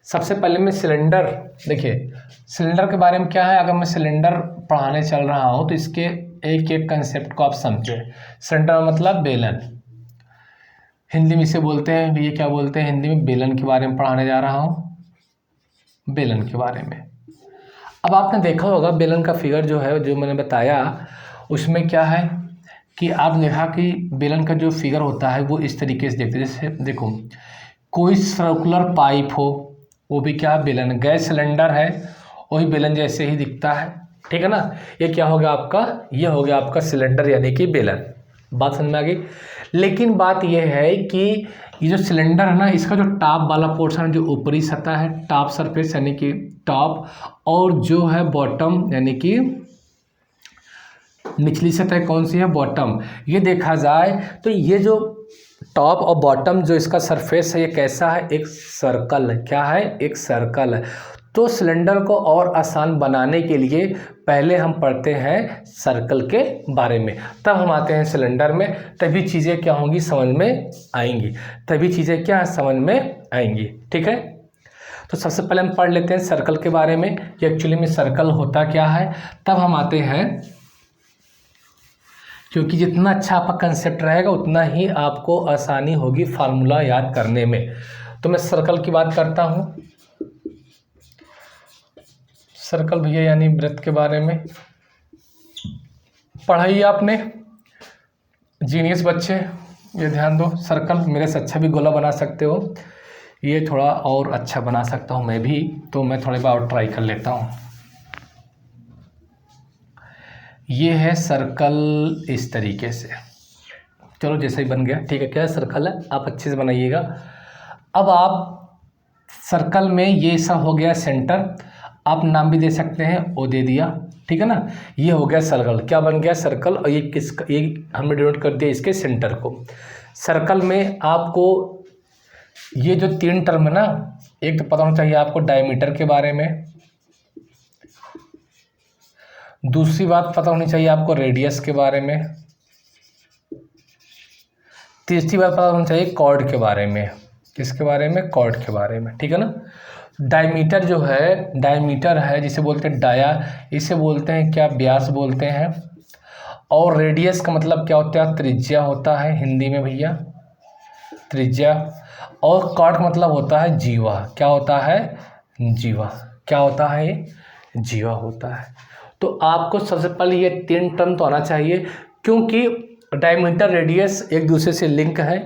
सबसे पहले मैं सिलेंडर, देखिए सिलेंडर के बारे में क्या है, अगर मैं सिलेंडर पढ़ाने चल रहा हूँ तो इसके एक एक कंसेप्ट को आप समझे। सिलेंडर मतलब बेलन, हिंदी में इसे बोलते हैं, ये क्या बोलते हैं हिंदी में, बेलन के बारे में पढ़ाने जा रहा हूँ, बेलन के बारे में। अब आपने देखा होगा बेलन का फिगर जो है, जो मैंने बताया उसमें क्या है कि आप देखा कि बेलन का जो फिगर होता है वो इस तरीके से देखते हैं, जैसे देखो कोई सर्कुलर पाइप हो, वो भी क्या बेलन, गैस सिलेंडर है वही बेलन जैसे ही दिखता है, ठीक है ना। ये क्या हो गया आपका, ये हो गया आपका सिलेंडर यानी कि बेलन, बात समझ में आ गई। लेकिन बात यह है कि ये जो सिलेंडर है ना, इसका जो टॉप वाला पोर्शन है, जो ऊपरी सतह है, टॉप सरफेस यानी कि टॉप, और जो है बॉटम यानी कि निचली सतह कौन सी है, बॉटम। ये देखा जाए तो ये जो टॉप और बॉटम जो इसका सरफेस है ये कैसा है, एक सर्कल है, क्या है, एक सर्कल है। तो सिलेंडर को और आसान बनाने के लिए पहले हम पढ़ते हैं सर्कल के बारे में, तब हम आते हैं सिलेंडर में, तभी चीज़ें क्या होंगी समझ में आएंगी, तभी चीज़ें क्या समझ में आएंगी, ठीक है। तो सबसे पहले हम पढ़ लेते हैं सर्कल के बारे में कि एक्चुअली में सर्कल होता क्या है, तब हम आते हैं, क्योंकि जितना अच्छा आपका कंसेप्ट रहेगा उतना ही आपको आसानी होगी फार्मूला याद करने में। तो मैं सर्कल की बात करता हूँ। सर्कल भैया यानी वृत्त के बारे में पढ़ाई आपने, जीनियस बच्चे ये ध्यान दो। सर्कल मेरे से अच्छा भी गोला बना सकते हो, ये थोड़ा और अच्छा बना सकता हूँ मैं भी, तो मैं थोड़ी बार और ट्राई कर लेता हूँ। ये है सर्कल इस तरीके से, चलो जैसा ही बन गया ठीक है, क्या सर्कल है, आप अच्छे से बनाइएगा। अब आप सर्कल में ये सब हो गया सेंटर, आप नाम भी दे सकते हैं, ओ दे दिया, ठीक है ना। ये हो गया सर्कल, क्या बन गया सर्कल, और ये किसका, ये हमने डिनोट कर दिया इसके सेंटर को। सर्कल में आपको ये जो 3 टर्म है ना, एक तो पता होना चाहिए आपको डायमीटर के बारे में, दूसरी बात पता होनी चाहिए आपको रेडियस के बारे में, तीसरी बात पता होनी चाहिए कॉर्ड के बारे में, किसके बारे में, कॉर्ड के बारे में, ठीक है ना। डायमीटर जो है, डायमीटर है जिसे बोलते हैं डाया, इसे बोलते हैं क्या, व्यास बोलते हैं। और रेडियस का मतलब क्या होता है, त्रिज्या होता है हिंदी में भैया, त्रिज्या। और कॉर्ड का मतलब होता है जीवा, क्या होता है, जीवा, क्या होता है, जीवा होता है। तो आपको सबसे पहले ये 3 टर्म तो आना चाहिए, क्योंकि डायमीटर रेडियस एक दूसरे से लिंक है,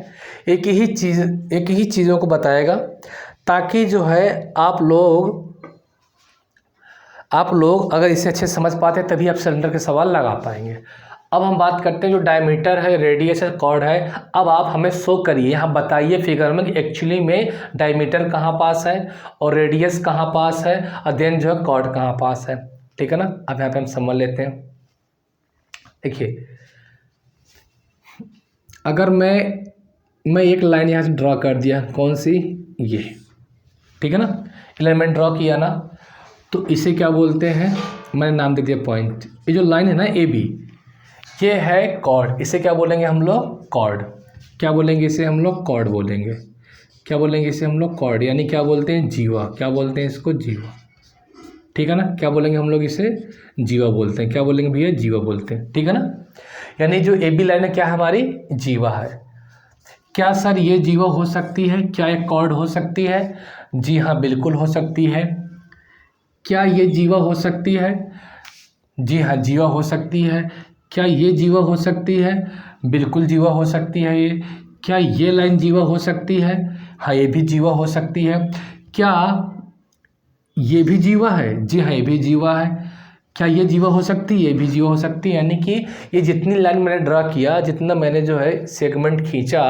एक ही चीज़ों को बताएगा, ताकि जो है आप लोग अगर इसे अच्छे समझ पाते हैं तभी आप सिलेंडर के सवाल लगा पाएंगे। अब हम बात करते हैं जो डायमीटर है, रेडियस है, कॉर्ड है। अब आप हमें शो करिए, यहाँ बताइए फिगर में कि एक्चुअली में डायमीटर कहाँ पास है और रेडियस कहाँ पास है और देन जो है कॉर्ड कहाँ पास है, ठीक है ना। अब यहाँ पे हम समझ लेते हैं। देखिए अगर मैं एक लाइन यहाँ से ड्रॉ कर दिया, कौन सी, ये, ठीक है ना, एलिमेंट ड्रॉ किया ना, तो इसे क्या बोलते हैं, मैंने नाम दे दिया पॉइंट। ये जो लाइन है ना ए बी, ये है कॉर्ड, इसे क्या बोलेंगे हम लोग, कॉर्ड। क्या बोलेंगे इसे हम लोग, कॉर्ड बोलेंगे। क्या बोलेंगे इसे हम लोग, कॉर्ड, यानी क्या बोलते हैं, जीवा, क्या बोलते हैं इसको, जीवा, ठीक है ना। क्या बोलेंगे हम लोग इसे, जीवा बोलते हैं। क्या बोलेंगे भैया, जीवा बोलते हैं, ठीक है ना। यानी जो ए बी लाइन है क्या हमारी, जीवा है। क्या सर ये जीवा हो सकती है, क्या ये कॉर्ड हो सकती है, जी हाँ बिल्कुल हो सकती है। क्या ये जीवा हो सकती है, जी हाँ जीवा हो सकती है। क्या ये जीवा हो सकती है, बिल्कुल जीवा हो सकती है ये। क्या ये लाइन जीवा हो सकती है, हाँ ये भी जीवा हो सकती है। क्या ये भी जीवा है, जी हाँ ये भी जीवा है। क्या ये जीवा हो सकती है, ये भी जीवा हो सकती है। यानी कि ये जितनी लाइन मैंने ड्रा किया, जितना मैंने जो है सेगमेंट खींचा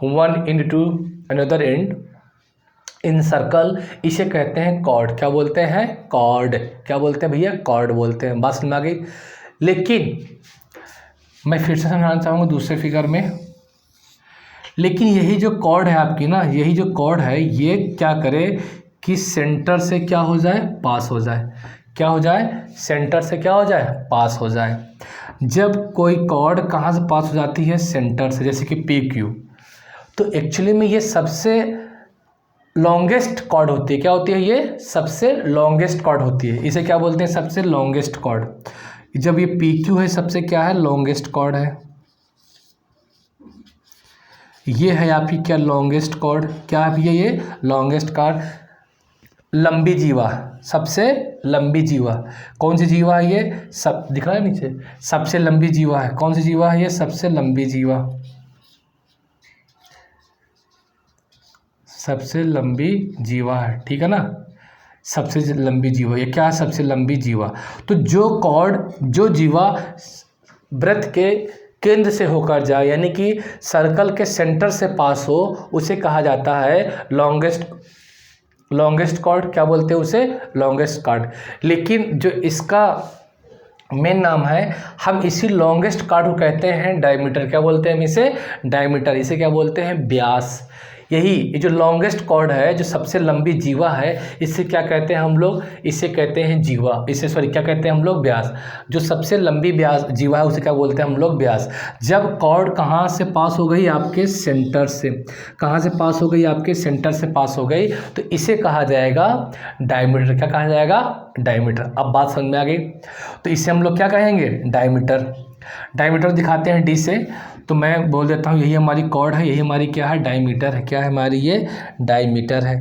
one end to another end in circle, इसे कहते हैं कॉर्ड। क्या बोलते हैं, कॉर्ड। क्या बोलते हैं भैया, कॉर्ड बोलते हैं। बात समझ आ गई। लेकिन मैं फिर से समझाना चाहूँगा दूसरे फिगर में, लेकिन यही जो कॉर्ड है आपकी ना, यही जो कॉर्ड है ये क्या करे कि सेंटर से क्या हो जाए, पास हो जाए। क्या हो जाए, सेंटर से क्या हो जाए, पास हो जाए। जब कोई कॉर्ड कहाँ से पास हो जाती है, सेंटर से, जैसे कि पी क्यू, तो एक्चुअली में ये सबसे लॉन्गेस्ट कॉर्ड होती है। क्या होती है, ये सबसे लॉन्गेस्ट कॉर्ड होती है। इसे क्या बोलते हैं, सबसे लॉन्गेस्ट कॉर्ड। जब ये पी क्यू है, सबसे क्या है, लॉन्गेस्ट कॉर्ड है। ये है आपकी क्या, लॉन्गेस्ट कॉर्ड। क्या है ये लॉन्गेस्ट कॉर्ड, लंबी जीवा, सबसे लंबी जीवा। कौन सी जीवा है ये, सब दिख रहा है नीचे, सबसे लंबी जीवा है। कौन सी जीवा है ये, सबसे लंबी जीवा, सबसे लंबी जीवा है, ठीक है ना, सबसे लंबी जीवा। ये क्या है, सबसे लंबी जीवा। तो जो कॉर्ड, जो जीवा वृत्त के केंद्र से होकर जाए, यानी कि सर्कल के सेंटर से पास हो, उसे कहा जाता है लॉन्गेस्ट कॉर्ड। क्या बोलते हैं उसे, लॉन्गेस्ट कॉर्ड। लेकिन जो इसका मेन नाम है, हम इसी लॉन्गेस्ट कॉर्ड को कहते हैं डायमीटर। क्या बोलते हैं हम इसे, डायमीटर। इसे क्या बोलते हैं, व्यास। यही ये जो लॉन्गेस्ट कॉर्ड है, जो सबसे लंबी जीवा है, इसे क्या कहते हैं हम लोग, इसे कहते हैं जीवा, इसे सॉरी क्या कहते हैं हम लोग, व्यास। जो सबसे लंबी व्यास जीवा है उसे क्या बोलते हैं हम लोग, व्यास। जब कॉर्ड कहाँ से पास हो गई, आपके सेंटर से, कहाँ से पास हो गई, आपके सेंटर से पास हो गई, तो इसे कहा जाएगा डायमीटर। क्या कहा जाएगा, डायमीटर। अब बात समझ में आ गई। तो इसे हम लोग क्या कहेंगे, डायमीटर। डायमीटर दिखाते हैं डी से, तो मैं बोल देता हूँ यही हमारी कॉर्ड है, यही हमारी क्या है, डायमीटर है। क्या है हमारी, ये डायमीटर है।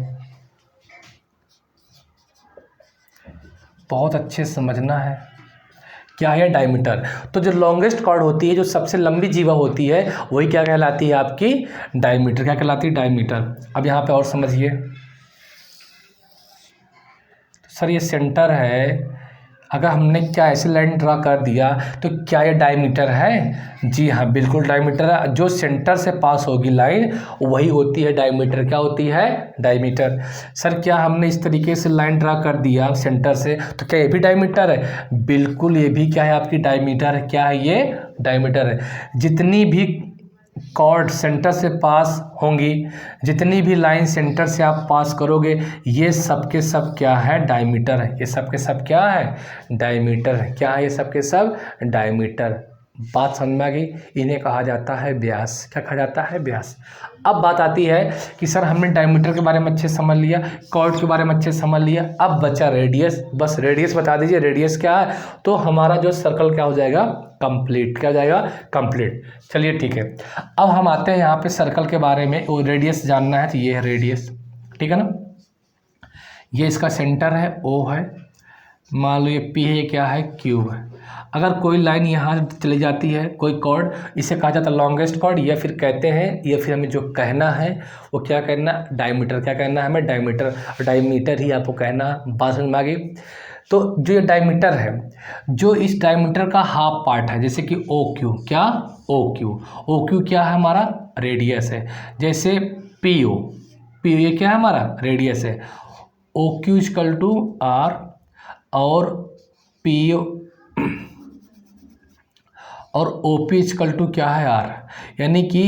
बहुत अच्छे से समझना है, क्या है डायमीटर। तो जो लॉन्गेस्ट कॉर्ड होती है, जो सबसे लंबी जीवा होती है, वही क्या कहलाती है, आपकी डायमीटर। क्या कहलाती है, डायमीटर। अब यहाँ पे और समझिए, सर ये सेंटर है, अगर हमने क्या ऐसे लाइन ड्रा कर दिया तो क्या ये डायमीटर है, जी हाँ बिल्कुल डायमीटर है। जो सेंटर से पास होगी लाइन, वही होती है डायमीटर। क्या होती है, डायमीटर। सर क्या हमने इस तरीके से लाइन ड्रा कर दिया सेंटर से, तो क्या ये भी डायमीटर है, बिल्कुल ये भी क्या है, आपकी डायमीटर है। क्या है ये, डायमीटर है। जितनी भी कॉर्ड सेंटर से पास होंगी, जितनी भी लाइन सेंटर से आप पास करोगे, ये सब के सब क्या है, डायमीटर है। ये सब के सब क्या है, डायमीटर है। क्या है, ये सब के सब डायमीटर। बात समझ में आ गई। इन्हें कहा जाता है व्यास। क्या कहा जाता है, व्यास। अब बात आती है कि सर हमने डायमीटर के बारे में अच्छे समझ लिया, कॉर्ड के बारे में अच्छे समझ लिया, अब बचा रेडियस। बस रेडियस बता दीजिए, रेडियस क्या है, तो हमारा जो सर्कल क्या हो जाएगा, कंप्लीट। क्या हो जाएगा, कंप्लीट। चलिए ठीक है। अब हम आते हैं यहाँ पे सर्कल के बारे में, वो रेडियस जानना है, तो ये है रेडियस, ठीक है ना। ये इसका सेंटर है, ओ है, मान लो ये पी है, ये क्या है, क्यूब है। अगर कोई लाइन यहाँ चली जाती है, कोई कॉर्ड, इसे कहा जाता है लॉन्गेस्ट कॉर्ड, या फिर कहते हैं, या फिर हमें जो कहना है वो क्या कहना, डायमीटर। क्या कहना है हमें, डायमीटर। डायमीटर ही आपको कहना। बात समझ में आ गई। तो जो ये डायमीटर है, जो इस डायमीटर का हाफ पार्ट है, जैसे कि ओ क्यू, क्या, ओ क्यू। ओ क्यू क्या है हमारा, रेडियस है। जैसे पी ओ, पी ओ ये क्या है हमारा, रेडियस है। O Q equal to R, और पी ओ और ओ पी इक्वल टू क्या है, आर। यानी कि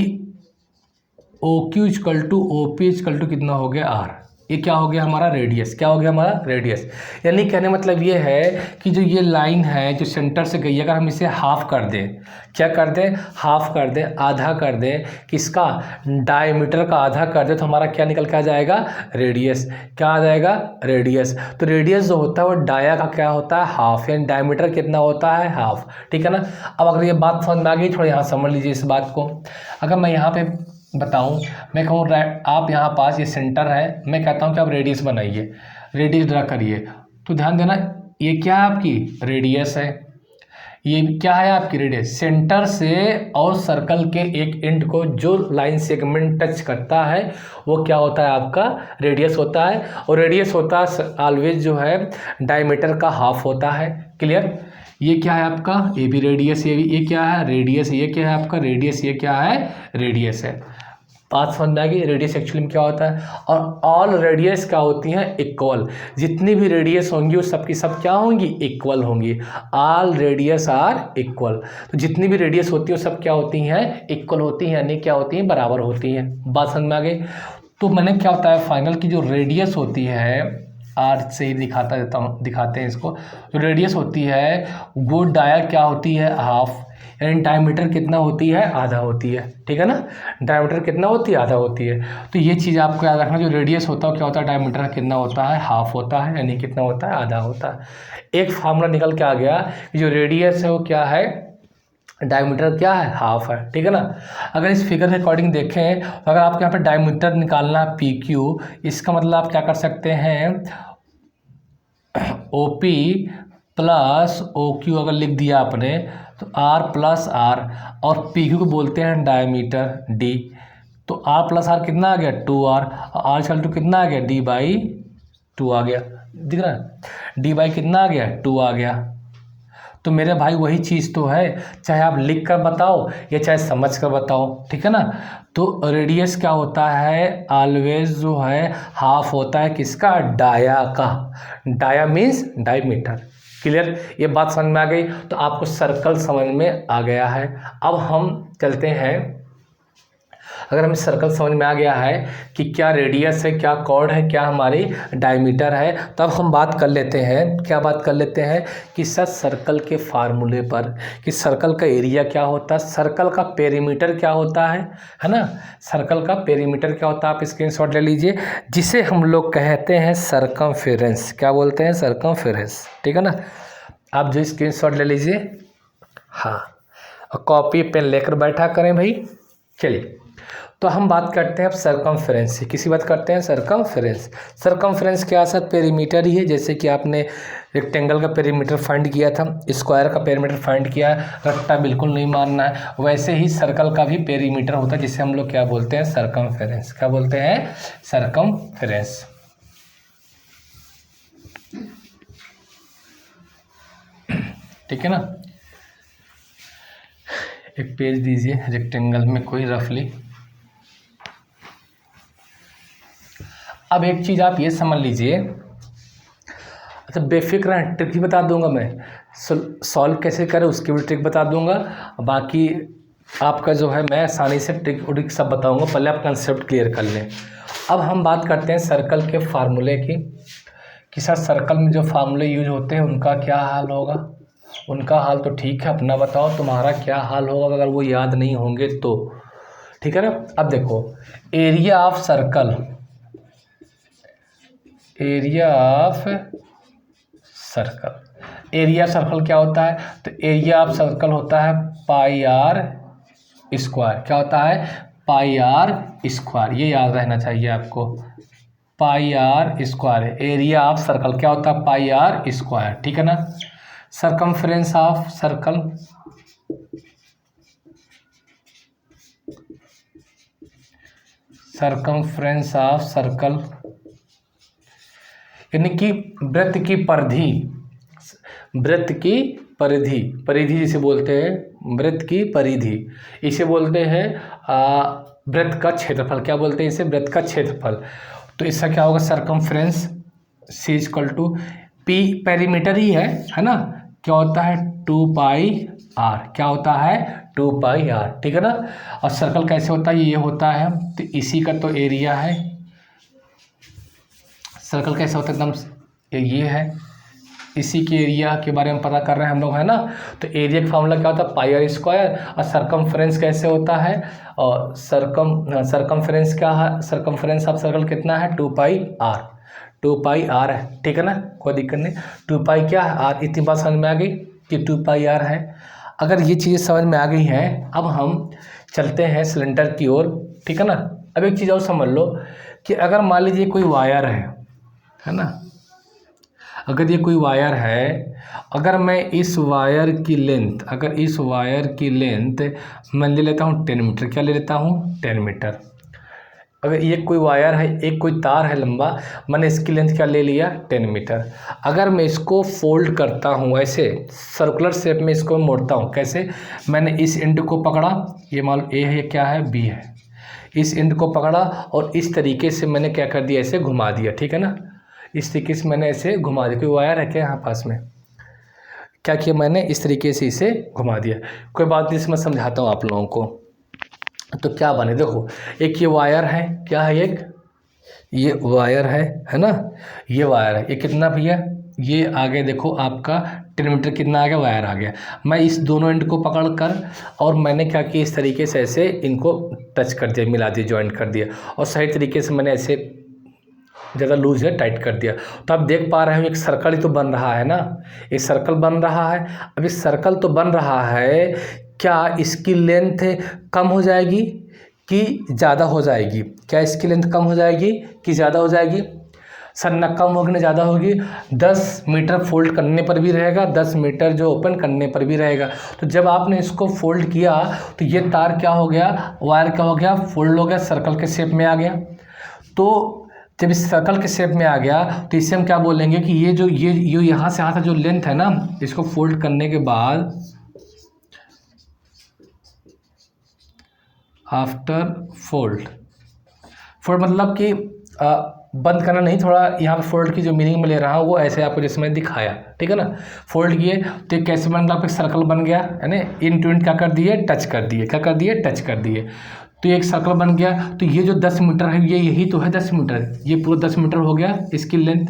O Q equal to O P equal to कितना हो गया, आर। ये क्या हो गया हमारा, रेडियस। क्या हो गया हमारा, रेडियस। यानी कहने मतलब ये है कि जो ये लाइन है जो सेंटर से गई है, अगर हम इसे हाफ कर दें, क्या कर दें, हाफ कर दें, आधा कर दें, किसका, डायमीटर का आधा कर दें, तो हमारा क्या निकल के आ जाएगा, रेडियस। क्या आ जाएगा, रेडियस। तो रेडियस जो होता है वो डाया का क्या होता है, हाफ। यानी डायमीटर कितना होता है, हाफ, ठीक है ना। अब अगर ये बात समझ में आ गई, थोड़ा यहाँ समझ लीजिए इस बात को। अगर मैं यहाँ पे बताऊं, मैं कहूँ आप यहाँ पास ये सेंटर है, मैं कहता हूँ कि आप रेडियस बनाइए, रेडियस ड्रा करिए, तो ध्यान देना ये क्या है, आपकी रेडियस है। ये क्या है, आपकी रेडियस। सेंटर से और सर्कल के एक एंड को जो लाइन सेगमेंट टच करता है, वो क्या होता है, आपका रेडियस होता है। और रेडियस होता है ऑलवेज जो है डायमीटर का हाफ होता है। क्लियर। ये क्या है आपका, ये भी रेडियस, ये क्या है, रेडियस। ये क्या है आपका, रेडियस। ये क्या है, रेडियस है। बात समझ में आ गई। रेडियस एक्चुअली में क्या होता है, और ऑल रेडियस क्या होती हैं, इक्वल। जितनी भी रेडियस होंगी वो सबकी सब क्या होंगी, इक्वल होंगी। All radius R equal. तो जितनी भी रेडियस होती है वो सब क्या होती हैं, इक्वल होती हैं, यानी क्या होती हैं, बराबर होती हैं। बात समझ में आ गई। तो मैंने क्या होता है, फाइनल की जो रेडियस होती है, आर से ही दिखाते हैं इसको। जो रेडियस होती है वो डाया क्या होती है, हाफ, यानी डायमीटर कितना होती है, आधा होती है, ठीक है ना। डायमीटर कितना होती है, आधा होती है। तो ये चीज़ आपको याद रखना, जो रेडियस होता है क्या होता है, डायमीटर कितना होता है, हाफ होता है, यानी कितना होता है, आधा होता है। एक फार्मूला निकल के आ गया कि जो रेडियस है वो क्या है, डायमीटर क्या है, हाफ है, ठीक है ना। अगर इस फिगर के अकॉर्डिंग देखें तो अगर आपको यहाँ पे डायमीटर निकालना है पी क्यू, इसका मतलब आप क्या कर सकते हैं, O P plus O Q अगर लिख दिया आपने तो आर प्लस आर, और पी क्यू को बोलते हैं डायमीटर डी। तो आर प्लस आर कितना आ गया, 2r, आर इक्वल टू कितना आ गया, d/2 आ गया, दिख रहा है, d/ कितना आ गया, 2 आ गया। तो मेरे भाई वही चीज़ तो है, चाहे आप लिख कर बताओ या चाहे समझ कर बताओ, ठीक है ना। तो रेडियस क्या होता है, ऑलवेज जो है हाफ होता है किसका, डाया का। Dia means diameter. क्लियर, ये बात समझ में आ गई। तो आपको सर्कल समझ में आ गया है। अब हम चलते हैं, अगर हमें सर्कल समझ में आ गया है कि क्या रेडियस है, क्या कॉर्ड है, क्या हमारी डायमीटर है, तब हम बात कर लेते हैं, क्या बात कर लेते हैं कि सर सर्कल के फार्मूले पर, कि सर्कल का एरिया क्या होता है, सर्कल का पेरीमीटर क्या होता है ना। सर्कल का पेरीमीटर क्या होता है, आप स्क्रीनशॉट ले लीजिए, जिसे हम लोग कहते हैं सर्कमफेरेंस। क्या बोलते हैं, सर्कमफेरेंस, ठीक है ना। आप जो स्क्रीनशॉट ले लीजिए, हाँ, और कॉपी पेन लेकर बैठा करें भाई। चलिए, तो हम बात करते हैं अब सर्कमफेरेंस की, किसी बात करते हैं सर्कमफेरेंस। सर्कमफेरेंस क्या सर, पेरीमीटर ही है। जैसे कि आपने रेक्टेंगल का पेरीमीटर फाइंड किया था, स्क्वायर का पेरीमीटर फाइंड किया, रट्टा बिल्कुल नहीं मानना है। वैसे ही सर्कल का भी पेरीमीटर होता है, जिसे हम लोग क्या बोलते हैं, सर्कमफेरेंस। क्या बोलते हैं, सर्कमफेरेंस। ठीक है ना। एक पेज दीजिए रेक्टेंगल में कोई रफली। अब एक चीज़ आप ये समझ लीजिए, अच्छा बेफिक्र हैं, ट्रिक ही बता दूंगा मैं, सॉल्व कैसे करें उसकी भी ट्रिक बता दूंगा। बाकी आपका जो है मैं आसानी से ट्रिक उरिक सब बताऊंगा, पहले आप कंसेप्ट क्लियर कर लें। अब हम बात करते हैं सर्कल के फार्मूले की, कि सर सर्कल में जो फार्मूले यूज होते हैं उनका क्या हाल होगा। उनका हाल तो ठीक है, अपना बताओ तुम्हारा क्या हाल होगा अगर वो याद नहीं होंगे तो, ठीक है ना। अब देखो, area of circle, area of circle, area circle क्या होता है, तो एरिया ऑफ सर्कल होता है पाई आर स्क्वायर। क्या होता है, पाई आर स्क्वायर, ये याद रहना चाहिए आपको, पाई आर स्क्वायर है एरिया ऑफ सर्कल। क्या होता है, पाई आर स्क्वायर, ठीक है ना। Circumference of circle, circumference of circle यानी कि वृत्त की परिधि, वृत्त की परिधि, परिधि जिसे बोलते हैं, वृत्त की परिधि, इसे बोलते हैं वृत्त का क्षेत्रफल। क्या बोलते हैं इसे, वृत्त का क्षेत्रफल। तो इसका क्या होगा, circumference c equal to p, perimeter ही है ना। क्या होता है, 2 पाई आर। क्या होता है, 2 पाई आर, ठीक है ना। और सर्कल कैसे होता है, ये होता है, तो इसी का तो एरिया है। सर्कल कैसे होता है, एकदम ये है, इसी के एरिया के बारे में पता कर रहे हैं हम लोग, है ना। तो एरिया का फार्मूला क्या होता है, पाई आर स्क्वायर। और सर्कमफ्रेंस कैसे होता है, और सर्कमफ्रेंस क्या है, सर्कमफ्रेंस ऑफ सर्कल कितना है, 2 पाई आर, 2 पाई आर है, ठीक है ना, कोई दिक्कत नहीं। 2 पाई क्या है, आर। इतनी बात समझ में आ गई कि 2 पाई आर है। अगर ये चीज़ें समझ में आ गई हैं, अब हम चलते हैं सिलेंडर की ओर, ठीक है ना। अब एक चीज़ और समझ लो कि अगर मान लीजिए कोई वायर है ना, अगर ये कोई वायर है, अगर मैं इस वायर की लेंथ, अगर इस वायर की लेंथ मैं ले लेता हूँ 10 मीटर, क्या ले लेता हूँ, 10 मीटर। अगर ये कोई वायर है, एक कोई तार है लंबा, मैंने इसकी लेंथ क्या ले लिया, 10 मीटर। अगर मैं इसको फोल्ड करता हूँ ऐसे सर्कुलर शेप में, इसको मोड़ता हूँ कैसे, मैंने इस एंड को पकड़ा, ये मान लो ए है, क्या है, बी है, इस एंड को पकड़ा और इस तरीके से मैंने क्या कर दिया, ऐसे घुमा दिया, ठीक है ना। इस तरीके से मैंने ऐसे घुमा दिया, कोई वायर है क्या यहाँ पास में, क्या किया मैंने, इस तरीके से इसे घुमा दिया। कोई बात नहीं, इसमें समझाता हूँ आप लोगों को। तो क्या बने, देखो एक ये वायर है, क्या है, एक ये वायर है ना, ये वायर है, ये कितना भैया, ये आगे देखो आपका 10 मीटर कितना आ गया, वायर आ गया। मैं इस दोनों एंड को पकड़ कर और मैंने क्या किया, इस तरीके से ऐसे इनको टच कर दिया, मिला दिया, जॉइंट कर दिया, और सही तरीके से मैंने ऐसे ज़्यादा लूज है टाइट कर दिया। तो आप देख पा रहे हो एक सर्कल ही तो बन रहा है ना, एक सर्कल बन रहा है। अब इस सर्कल तो बन रहा है, क्या इसकी लेंथ कम हो जाएगी कि ज़्यादा हो जाएगी? क्या इसकी लेंथ कम हो जाएगी कि ज़्यादा हो जाएगी? सर ना कम होगी ना ज़्यादा होगी। 10 मीटर फोल्ड करने पर भी रहेगा, 10 मीटर जो ओपन करने पर भी रहेगा। तो जब आपने इसको फोल्ड किया तो ये तार क्या हो गया, वायर क्या हो गया, फोल्ड हो गया, सर्कल के शेप में आ गया। तो जब इस सर्कल के शेप में आ गया तो इसे हम क्या बोलेंगे कि ये जो यहाँ से आता जो लेंथ है ना, इसको फोल्ड करने के बाद आफ्टर फोल्ड मतलब कि बंद करना नहीं, थोड़ा यहाँ पे फोल्ड की जो मीनिंग में ले रहा हूँ वो ऐसे आपको जैसे मैंने दिखाया, ठीक है ना। फोल्ड किए तो ये कैसे बन रहा, सर्कल बन गया है ना, इन टू इन क्या कर दिए, टच कर दिए, क्या कर दिए, टच कर दिए। तो ये एक सर्कल बन गया। तो ये जो 10 मीटर है, ये यही तो है 10 मीटर, ये पूरा 10 मीटर हो गया इसकी लेंथ।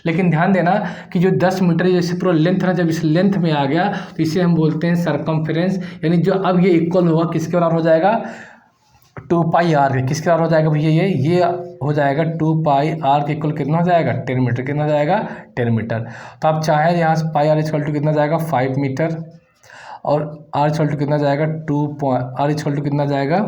लेकिन ध्यान देना कि जो 10 मीटर जैसे पूरा लेंथ है ना, जब इस लेंथ में आ गया तो इसे हम बोलते हैं सरकमफ्रेंस, यानी जो अब ये इक्वल होगा किसके बराबर हो जाएगा, 2 पाई आर के। किसके बराबर हो जाएगा भैया, ये हो जाएगा 2 पाई आर के इक्वल कितना हो जाएगा, 10 मीटर। कितना हो जाएगा, 10 मीटर। तो आप चाहें यहाँ से पाई आर इक्वल टू कितना जाएगा, 5 मीटर, और आर इक्वल टू कितना जाएगा, आर इक्वल टू कितना जाएगा,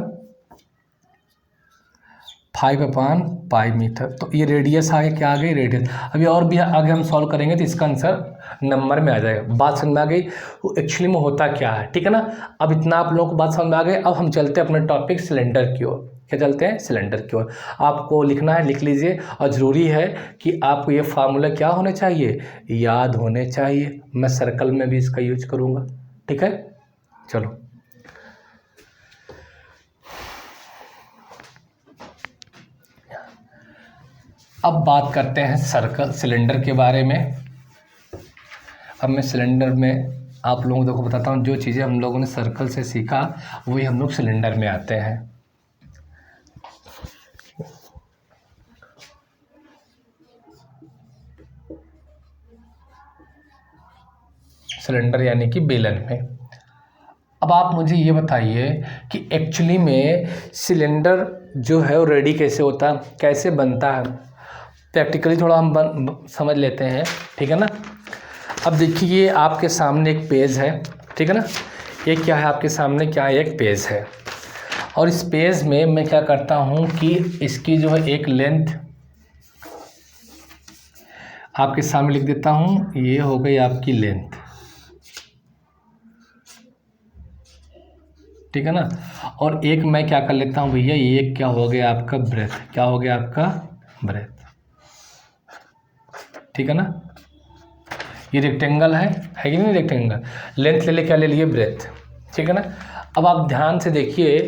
5/पाई मीटर। तो ये रेडियस आगे क्या आ गई, रेडियस। अभी और भी आगे हम सॉल्व करेंगे तो इसका आंसर नंबर में आ जाएगा। बात समझ में आ गई वो एक्चुअली में होता क्या है, ठीक है ना। अब इतना आप लोगों को बात समझ में आ गई। अब हम चलते हैं अपने टॉपिक सिलेंडर की ओर। क्या चलते हैं, सिलेंडर की ओर। आपको लिखना है, लिख लीजिए, और ज़रूरी है कि आपको ये फार्मूला क्या होने चाहिए, याद होने चाहिए। मैं सर्कल में भी इसका यूज करूँगा, ठीक है। चलो अब बात करते हैं सर्कल सिलेंडर के बारे में। अब मैं सिलेंडर में आप लोगों को बताता हूँ, जो चीज़ें हम लोगों ने सर्कल से सीखा वही हम लोग सिलेंडर में आते हैं। सिलेंडर यानी कि बेलन में। अब आप मुझे ये बताइए कि एक्चुअली में सिलेंडर जो है वो रेडी कैसे होता है, कैसे बनता है। प्रैक्टिकली थोड़ा हम समझ लेते हैं, ठीक है ना। अब देखिए ये आपके सामने एक पेज है, ठीक है ना। ये क्या है आपके सामने, क्या है, एक पेज है। और इस पेज में मैं क्या करता हूँ कि इसकी जो है एक लेंथ आपके सामने लिख देता हूँ। ये हो गई आपकी लेंथ, ठीक है ना। और एक मैं क्या कर लेता हूँ भैया, ये क्या हो गया आपका ब्रेथ, क्या हो गया आपका ब्रेथ, ठीक है ना। ये रेक्टेंगल है कि नहीं, रेक्टेंगल। लेंथ ले क्या ले लिए, ब्रेथ, ठीक है ना। अब आप ध्यान से देखिए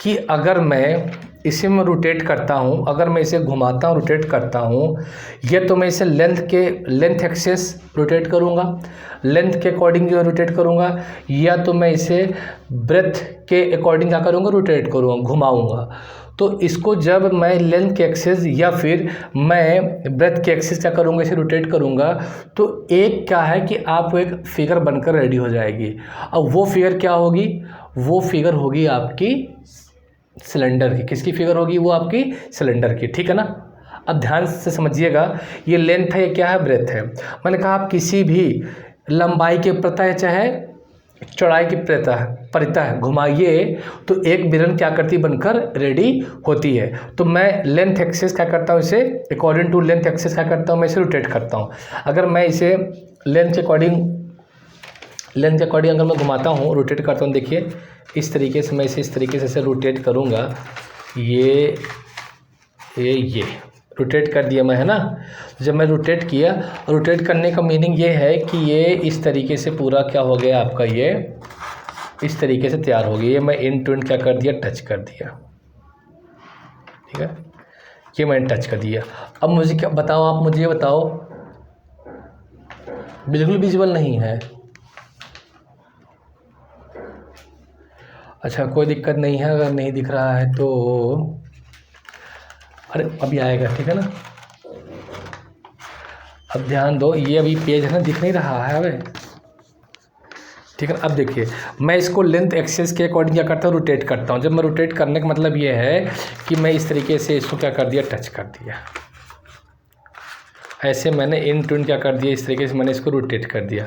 कि अगर मैं इसे मैं रोटेट करता हूँ, अगर मैं इसे घुमाता हूँ, रोटेट करता हूँ, या तो मैं इसे लेंथ एक्सेस रोटेट करूँगा, लेंथ के अकॉर्डिंग जो रोटेट करूँगा, या तो मैं इसे ब्रेथ के अकॉर्डिंग क्या करूँगा, रोटेट करूँगा, घुमाऊँगा। तो इसको जब मैं लेंथ के एक्सेस या फिर मैं ब्रेथ के एक्सेस क्या करूँगा, इसे रोटेट करूँगा, तो एक क्या है कि आप एक फिगर बनकर रेडी हो जाएगी। अब वो फिगर क्या होगी, वो फिगर होगी आपकी सिलेंडर की। किसकी फिगर होगी, वो आपकी सिलेंडर की, ठीक है ना। अब ध्यान से समझिएगा, ये लेंथ है, ये क्या है, ब्रेथ है। मैंने कहा आप किसी भी लंबाई के प्रतः चाहे चौड़ाई की परितः घुमाइए तो एक बेलन क्या करती बनकर रेडी होती है। तो मैं लेंथ एक्सेस क्या करता हूँ, इसे अकॉर्डिंग टू लेंथ एक्सेस क्या करता हूँ, मैं इसे रोटेट करता हूँ। अगर मैं इसे लेंथ के अकॉर्डिंग अगर मैं घुमाता हूँ, रोटेट करता हूँ, देखिए इस तरीके से मैं इसे इस तरीके से रोटेट करूँगा, ये रोटेट कर दिया मैं, है ना। जब मैं रोटेट किया, रोटेट करने का मीनिंग ये है कि ये इस तरीके से पूरा क्या हो गया आपका, ये इस तरीके से तैयार हो गया। ये मैं इन टू इन क्या कर दिया, टच कर दिया, ठीक है। ये मैंने टच कर दिया। अब मुझे क्या बताओ, आप मुझे ये बताओ, बिल्कुल विजिबल नहीं है, अच्छा कोई दिक्कत नहीं है, अगर नहीं दिख रहा है तो अरे अभी आएगा, ठीक है ना। अब ध्यान दो, ये अभी पेज है ना, दिख नहीं रहा है अबे, ठीक है। अब देखिए मैं इसको लेंथ एक्सेस के अकॉर्डिंग क्या करता हूँ, रोटेट करता हूँ। जब मैं रोटेट करने का मतलब ये है कि मैं इस तरीके से इसको क्या कर दिया, टच कर दिया, ऐसे मैंने इन टून क्या कर दिया, इस तरीके से मैंने इसको रोटेट कर दिया।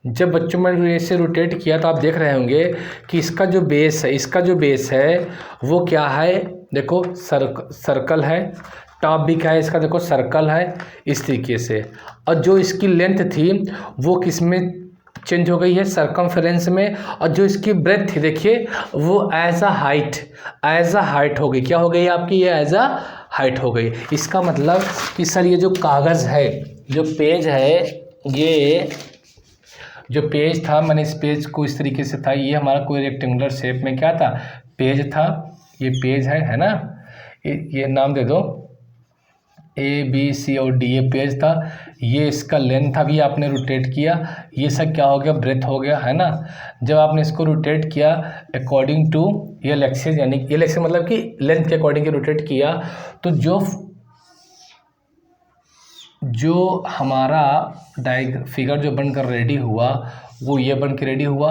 जब बच्चों मैंने ऐसे रोटेट किया तो आप देख रहे होंगे कि इसका जो बेस है, इसका जो बेस है वो क्या है, देखो सर्कल है। टॉप भी क्या है इसका, देखो सर्कल है, इस तरीके से। और जो इसकी लेंथ थी वो किस में चेंज हो गई है, सर्कमफ्रेंस में। और जो इसकी ब्रेथ थी देखिए वो एज अ हाइट हो गई। क्या हो गई आपकी, ये एज अ हाइट हो गई। इसका मतलब कि सर ये जो कागज़ है, जो पेज है, ये जो पेज था, मैंने इस पेज को इस तरीके से था, ये हमारा कोई रेक्टेंगुलर शेप में क्या था, पेज था। ये पेज है ना, ये नाम दे दो ABC और D, ये पेज था। ये इसका लेंथ अभी आपने रोटेट किया, ये सब क्या हो गया, ब्रेथ हो गया, है ना। जब आपने इसको रोटेट किया अकॉर्डिंग टू ये एक्सिस, यानी ये एक्सिस मतलब कि लेंथ के अकॉर्डिंग रोटेट किया, तो जो हमारा फिगर जो बनकर रेडी हुआ वो ये बन के रेडी हुआ,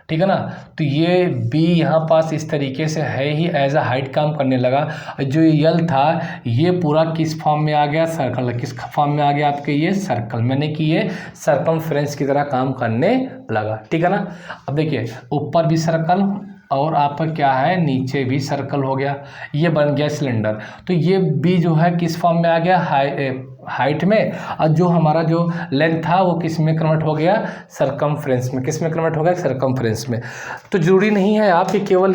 ठीक है ना। तो ये बी यहाँ पास इस तरीके से है ही, एज अ हाइट काम करने लगा। जो यल था ये पूरा किस फॉर्म में आ गया, सर्कल। किस फॉर्म में आ गया आपके, ये सर्कल, मैंने कि ये सर्कमफ्रेंस की तरह काम करने लगा, ठीक है ना। अब देखिए ऊपर भी सर्कल और आपका क्या है, नीचे भी सर्कल हो गया, ये बन गया सिलेंडर। तो ये बी जो है किस फॉर्म में आ गया, हाइट में। और जो हमारा जो लेंथ था वो किस में कन्वर्ट हो गया, सर्कमफ्रेंस में। किस में कन्वर्ट हो गया, सर्कमफ्रेंस में। तो जरूरी नहीं है आप ये केवल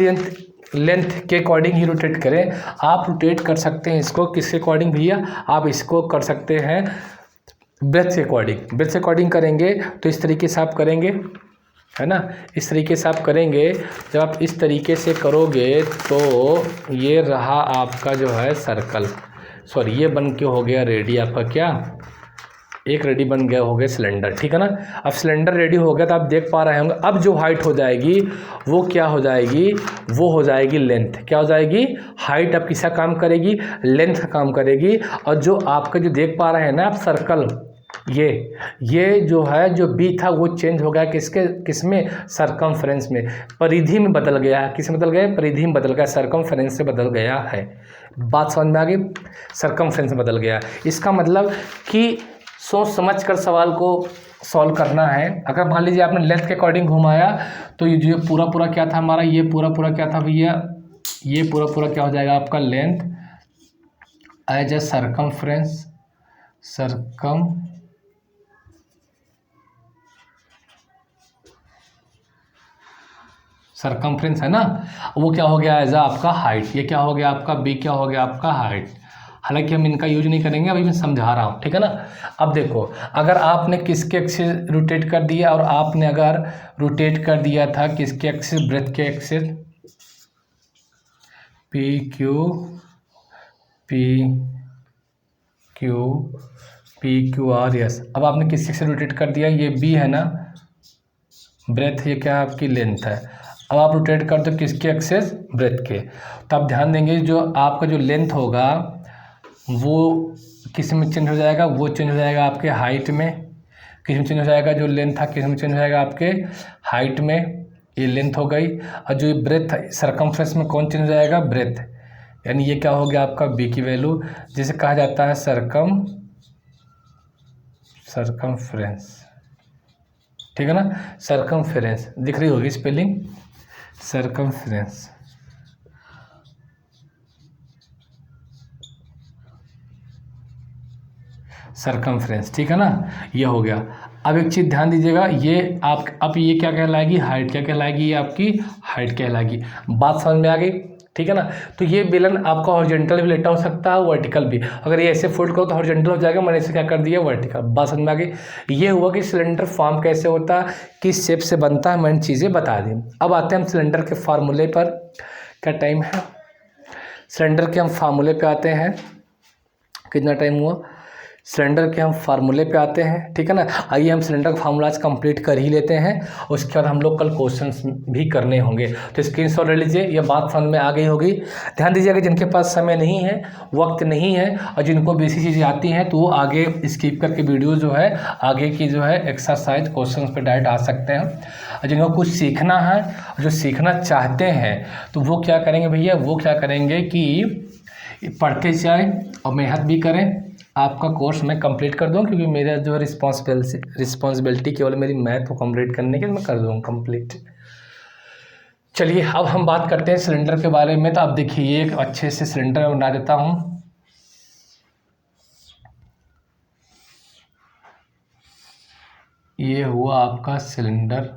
लेंथ के अकॉर्डिंग ही रोटेट करें, आप रोटेट कर सकते हैं इसको किसके अकॉर्डिंग भैया, आप इसको कर सकते हैं ब्रेथ के अकॉर्डिंग। ब्रेथ के अकॉर्डिंग करेंगे तो इस तरीके से आप करेंगे, है ना, इस तरीके से आप करेंगे। जब आप इस तरीके से करोगे तो ये रहा आपका जो है सर्कल, सॉरी ये बन के हो गया रेडी आपका, क्या एक रेडी बन गया, हो गया सिलेंडर, ठीक है ना। अब सिलेंडर रेडी हो गया तो आप देख पा रहे होंगे अब जो हाइट हो जाएगी वो क्या हो जाएगी, वो हो जाएगी लेंथ। क्या हो जाएगी, हाइट अब किसका काम करेगी, लेंथ का काम करेगी। और जो आपका जो देख पा रहे हैं ना आप सर्कल, ये जो है जो बी था वो चेंज हो गया किसमें, सर्कमफ्रेंस में, परिधि में बदल गया है। किस में बदल गया, परिधि में बदल गया, सर्कमफ्रेंस से बदल गया है। बात समझ में आ गई, सर्कमफ्रेंस में बदल गया। इसका मतलब कि सोच समझ कर सवाल को सॉल्व करना है। अगर मान लीजिए आपने लेंथ के अकॉर्डिंग घुमाया तो ये जो पूरा क्या था हमारा, ये पूरा क्या था भैया, ये पूरा क्या हो जाएगा आपका, length as a circumference, circumference है ना, वो क्या हो गया एज आपका हाइट। ये क्या हो गया आपका, बी क्या हो गया आपका, हाइट। हालांकि हम इनका यूज नहीं करेंगे, अभी मैं समझा रहा हूँ, ठीक है ना। अब देखो अगर आपने किसके एक्सिस रोटेट कर दिया और आपने अगर रोटेट कर दिया था किसके एक्सिस, ब्रेथ के axis, P Q R S. अब आपने किस एक्सिस रोटेट कर दिया, ये बी है ना ब्रेथ, ये क्या आपकी लेंथ है। अब आप रोटेट कर दो किसके एक्सेस, ब्रेथ के। तो आप ध्यान देंगे जो आपका जो लेंथ होगा वो किस में चेंज हो जाएगा, वो चेंज हो जाएगा आपके हाइट में। किस में चेंज हो जाएगा, जो लेंथ था किस में चेंज हो जाएगा आपके हाइट में, ये लेंथ हो गई। और जो ब्रेथ सर्कमफ्रेंस में कौन चेंज हो जाएगा, ब्रेथ, यानी ये क्या हो गया आपका बी की वैल्यू, जिसे कहा जाता है सर्कमफ्रेंस, ठीक है ना। सर्कमफ्रेंस दिख रही होगी स्पेलिंग, सर्कमफ्रेंस, ठीक है ना, ये हो गया। अब एक चीज़ ध्यान दीजिएगा, ये आप अब ये क्या कहलाएगी, हाइट क्या कहलाएगी, ये आपकी हाइट कहलाएगी। बात समझ में आ गई, ठीक है ना। तो ये बेलन आपका हॉरिजॉन्टल भी लेटा हो सकता है, वर्टिकल भी। अगर ये ऐसे फोल्ड करो तो हॉरिजॉन्टल हो जाएगा, मैंने इसे क्या कर दिया, वर्टिकल। बात समझ में आ गई। ये हुआ कि सिलेंडर फॉर्म कैसे होता है, किस शेप से बनता है, मैंने चीज़ें बता दी। अब आते हैं हम सिलेंडर के फार्मूले पर। क्या टाइम है, सिलेंडर के हम फार्मूले पे आते हैं। कितना टाइम हुआ, सिलेंडर के हम फार्मूले पे आते हैं, ठीक है ना। आइए हम सिलेंडर का फार्मूला आज कंप्लीट कर ही लेते हैं, उसके बाद हम लोग कल क्वेश्चंस भी करने होंगे। तो स्क्रीनशॉट ले लीजिए, ये बात समझ में आ गई होगी। ध्यान दीजिएगा, जिनके पास समय नहीं है, वक्त नहीं है और जिनको बेसिक चीज़ें आती हैं तो वो आगे स्किप करके वीडियो जो है आगे की जो है एक्सरसाइज क्वेश्चन पर डायरेक्ट आ सकते हैं। और जिनको कुछ सीखना है, जो सीखना चाहते हैं तो वो क्या करेंगे भैया, वो क्या करेंगे कि पढ़ते जाएँ और मेहनत भी करें। आपका कोर्स मैं कंप्लीट कर दूँ, क्योंकि मेरा जो है रिस्पॉन्सिबिलिटी केवल मेरी मैथ को कंप्लीट करने की, मैं कर दूँगा कंप्लीट। चलिए अब हम बात करते हैं सिलेंडर के बारे में। तो अब देखिए, ये एक अच्छे से सिलेंडर बना देता हूँ। ये हुआ आपका सिलेंडर,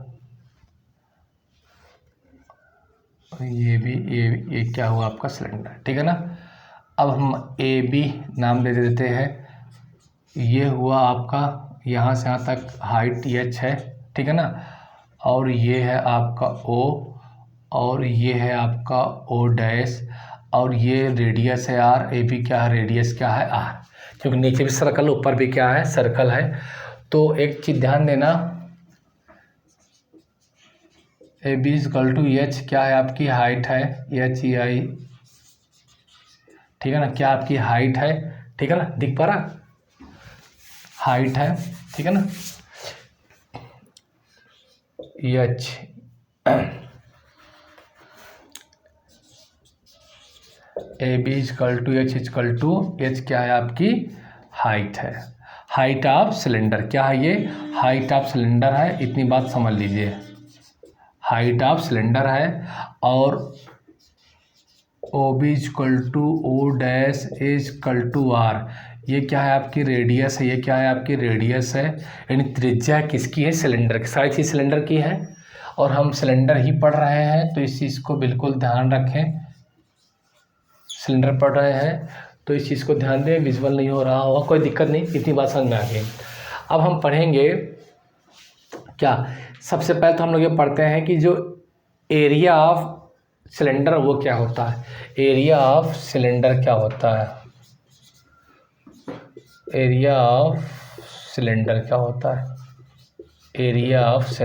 ये भी ये क्या हुआ आपका सिलेंडर, ठीक है ना। अब हम ए बी नाम दे देते हैं। ये हुआ आपका यहाँ से यहाँ तक हाइट एच है, ठीक है ना। और ये है आपका ओ, और ये है आपका ओ डैश, और ये रेडियस है आर। ए बी क्या है, रेडियस क्या है आर, क्योंकि नीचे भी सर्कल ऊपर भी क्या है, सर्कल है। तो एक चीज़ ध्यान देना, A B equal to H क्या है, आपकी हाइट है, एच ई आई, ठीक है ना। क्या आपकी हाइट है, ठीक है ना, दिख पा रहा, हाइट है, ठीक है ना। H A B equal to H क्या है, आपकी हाइट है, हाइट ऑफ सिलेंडर। क्या है ये, हाइट ऑफ सिलेंडर है, इतनी बात समझ लीजिए, हाइट ऑफ सिलेंडर है। और O B equal to O dash equal to R, ये क्या है, आपकी रेडियस है, ये क्या है, आपकी रेडियस है, यानी त्रिज्या किसकी है, सिलेंडर की। सारी चीज़ सिलेंडर की है और हम सिलेंडर ही पढ़ रहे हैं, तो इस चीज़ को बिल्कुल ध्यान रखें। सिलेंडर पढ़ रहे हैं तो इस चीज़ को ध्यान दें, विजुअल नहीं हो रहा होगा, कोई दिक्कत नहीं, इतनी बात समझ में आ गई। अब हम पढ़ेंगे क्या, सबसे पहले तो हम लोग ये पढ़ते हैं कि जो एरिया ऑफ सिलेंडर वो क्या होता है। एरिया ऑफ सिलेंडर क्या होता है, एरिया ऑफ सिलेंडर क्या होता है, area of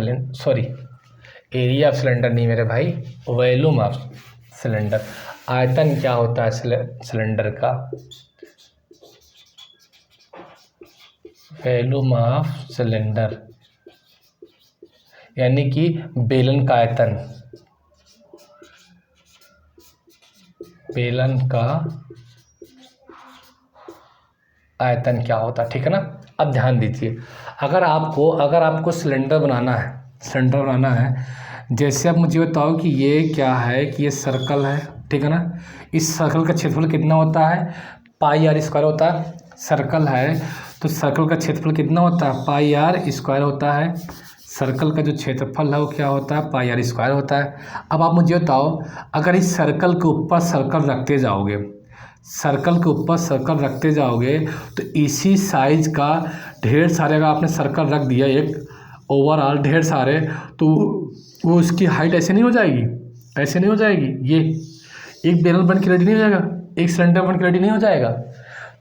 area of cylinder नहीं मेरे भाई, वॉल्यूम ऑफ सिलेंडर, आयतन क्या होता है सिलेंडर का, वॉल्यूम ऑफ सिलेंडर, यानी कि बेलन का आयतन, बेलन का आयतन क्या होता है, ठीक है ना। अब ध्यान दीजिए, अगर आपको सिलेंडर बनाना है, जैसे आप मुझे बताओ कि ये क्या है, कि ये सर्कल है, ठीक है ना। इस सर्कल का क्षेत्रफल कितना होता है, पाई आर स्क्वायर होता है। सर्कल है तो सर्कल का क्षेत्रफल कितना होता है, पाई आर स्क्वायर होता है। सर्कल का जो क्षेत्रफल है वो क्या होता है, पाई आर स्क्वायर होता है। अब आप मुझे बताओ, अगर इस सर्कल के ऊपर सर्कल रखते जाओगे, सर्कल के ऊपर सर्कल रखते जाओगे तो इसी साइज का ढेर सारे अगर आपने सर्कल रख दिया, एक ओवरऑल ढेर सारे, तो वो उसकी हाइट ऐसे नहीं हो जाएगी, ऐसे नहीं हो जाएगी, ये एक बेलन बन के रेडी नहीं हो जाएगा, एक सिलेंडर बन के रेडी नहीं हो जाएगा।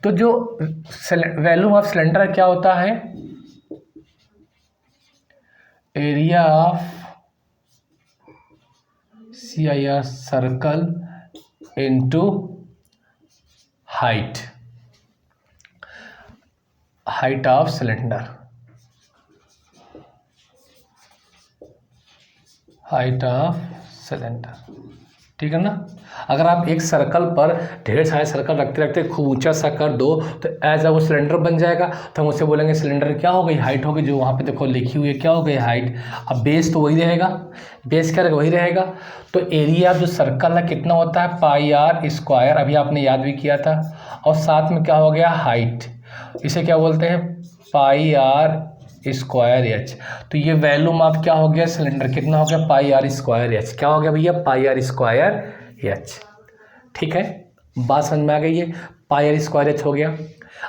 तो जो वॉल्यूम ऑफ सिलेंडर क्या होता है, area of CIR circle into height, height of cylinder, height of cylinder, ठीक है ना। अगर आप एक सर्कल पर ढेर सारे सर्कल रखते रखते खूब ऊंचा सा कर दो तो एज अ वो सिलेंडर बन जाएगा, तो हम उससे बोलेंगे सिलेंडर क्या हो गई, हाइट हो गई, जो वहाँ पे देखो लिखी हुई है क्या हो गई, हाइट। अब बेस तो वही रहेगा, बेस क्या रहेगा, वही रहेगा। तो एरिया जो सर्कल है कितना होता है, पाई आर स्क्वायर, अभी आपने याद भी किया था। और साथ में क्या हो गया, हाइट, इसे क्या बोलते हैं, पाई आर स्क्वायर एच। तो ये वॉल्यूम आप क्या हो गया, सिलेंडर कितना हो गया, पाई आर स्क्वायर एच, क्या हो गया भैया, पाई आर स्क्वायर एच, ठीक है। बात समझ में आ गई है, पाई आर स्क्वायर एच हो गया।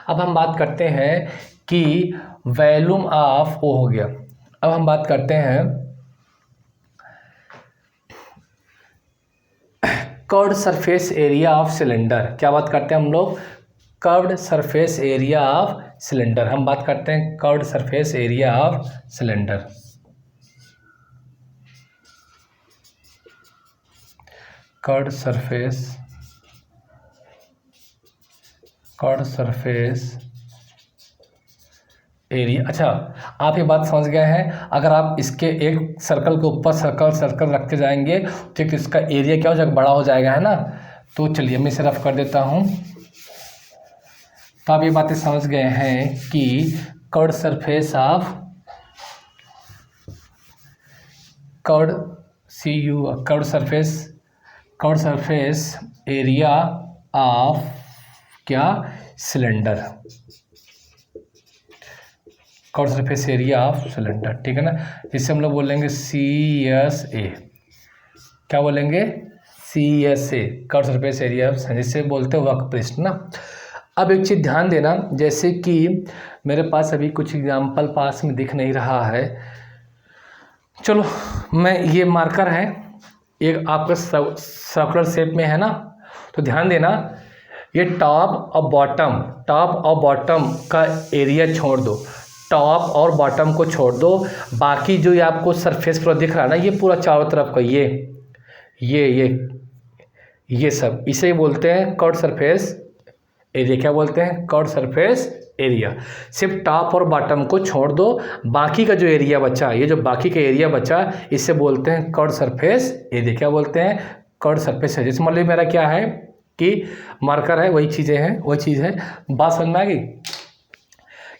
अब हम बात करते हैं कि वॉल्यूम ऑफ ओ हो गया। अब हम बात करते हैं curved surface area of cylinder. क्या बात करते हैं हम लोग, curved surface area of cylinder. हम बात करते हैं curved surface area of cylinder. Curved surface area. अच्छा, आप ये बात समझ गए हैं। अगर आप इसके एक सर्कल के ऊपर सर्कल रखते जाएंगे तो इसका एरिया क्या हो जाएगा, बड़ा हो जाएगा, है ना। तो चलिए मैं इसे रफ कर देता हूँ। तो आप ये बातें समझ गए हैं कि कर्व्ड सरफेस एरिया ऑफ क्या, cylinder. Curved surface area of cylinder, ठीक है ना। जिसे हम लोग बोलेंगे CSA। क्या बोलेंगे, CSA, curved surface area of, जिसे बोलते हैं वक्रपृष्ठ ना। अब एक चीज़ ध्यान देना, जैसे कि मेरे पास अभी कुछ एग्जाम्पल पास में दिख नहीं रहा है। चलो, मैं ये मार्कर है, एक आपका सर्कुलर शेप में है ना। तो ध्यान देना, ये टॉप और बॉटम का एरिया छोड़ दो, टॉप और बॉटम को छोड़ दो। बाकी जो ये आपको सरफेस पूरा दिख रहा है ना, ये पूरा चारों तरफ का ये सब, इसे बोलते हैं कर्व्ड सरफेस एरिया। क्या बोलते हैं, कर्व्ड सरफेस एरिया। सिर्फ टॉप और बॉटम को छोड़ दो, बाकी का जो एरिया बचा, ये जो बाकी का एरिया बचा, इसे बोलते हैं कर्व्ड सरफेस एरिया। क्या बोलते हैं, कर्व्ड सरफेस एरिया। मान लीजिए मेरा क्या है कि मार्कर है, वही चीज़ है। बात समझ में आ गई।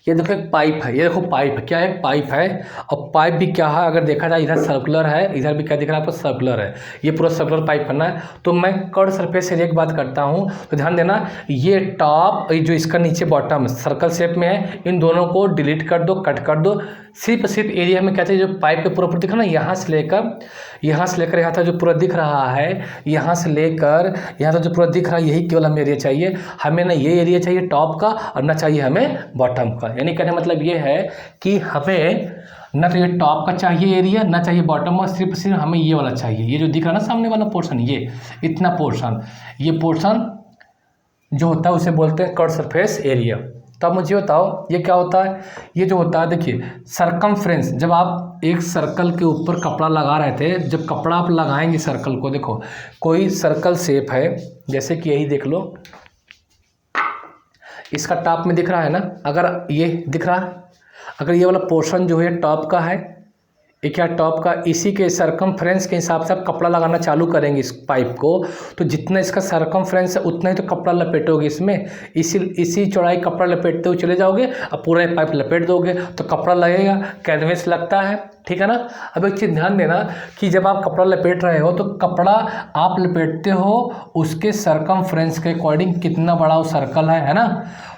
ये देखो एक पाइप है, ये देखो पाइप है, क्या है, पाइप है। और पाइप भी क्या है, अगर देखा जाए इधर सर्कुलर है, इधर भी क्या दिख रहा है आपको, सर्कुलर है। ये पूरा सर्कुलर पाइप है ना। तो मैं कर्व्ड सरफेस एरिया की बात करता हूँ, तो ध्यान देना, ये टॉप जो इसका नीचे बॉटम सर्कल शेप में है, इन दोनों को डिलीट कर दो, कट कर दो। सिर्फ एरिया में क्या चाहिए, जो पाइप के पूरा दिख रहा है ना, यहाँ से लेकर यहाँ तक जो पूरा दिख रहा है, यहाँ से लेकर यहाँ तक जो पूरा दिख रहा है, यही केवल हमें एरिया चाहिए। हमें ना ये एरिया चाहिए टॉप का, और ना चाहिए हमें बॉटम का। यानी कहने मतलब ये है कि हमें ना तो ये टॉप का चाहिए एरिया, ना चाहिए बॉटम का, सिर्फ हमें ये वाला चाहिए। ये जो दिख रहा है ना सामने वाला पोर्शन, ये इतना पोर्शन, ये पोर्शन जो होता है उसे बोलते हैं कर्व्ड सरफेस एरिया। तो अब मुझे बताओ ये क्या होता है। ये जो होता है, देखिए सरकमफ्रेंस, जब आप एक सर्कल के ऊपर कपड़ा लगा रहे थे, जब कपड़ा आप लगाएंगे सर्कल को, देखो कोई सर्कल शेप है, जैसे कि यही देख लो, इसका टॉप में दिख रहा है ना, अगर ये दिख रहा है, अगर ये वाला पोर्शन जो है टॉप का है, ये क्या टॉप का, इसी के सरकमफ्रेंस के हिसाब से आप कपड़ा लगाना चालू करेंगे इस पाइप को, तो जितना इसका सरकमफ्रेंस है उतना ही तो कपड़ा लपेटोगे इसमें। इसी चौड़ाई कपड़ा लपेटते हुए चले जाओगे, अब पूरा पाइप लपेट दोगे तो कपड़ा लगेगा, कैनवेस लगता है, ठीक है ना। अब एक चीज़ ध्यान देना कि जब आप कपड़ा लपेट रहे हो, तो कपड़ा आप लपेटते हो उसके सरकमफ्रेंस के अकॉर्डिंग, कितना बड़ा वो सर्कल है ना।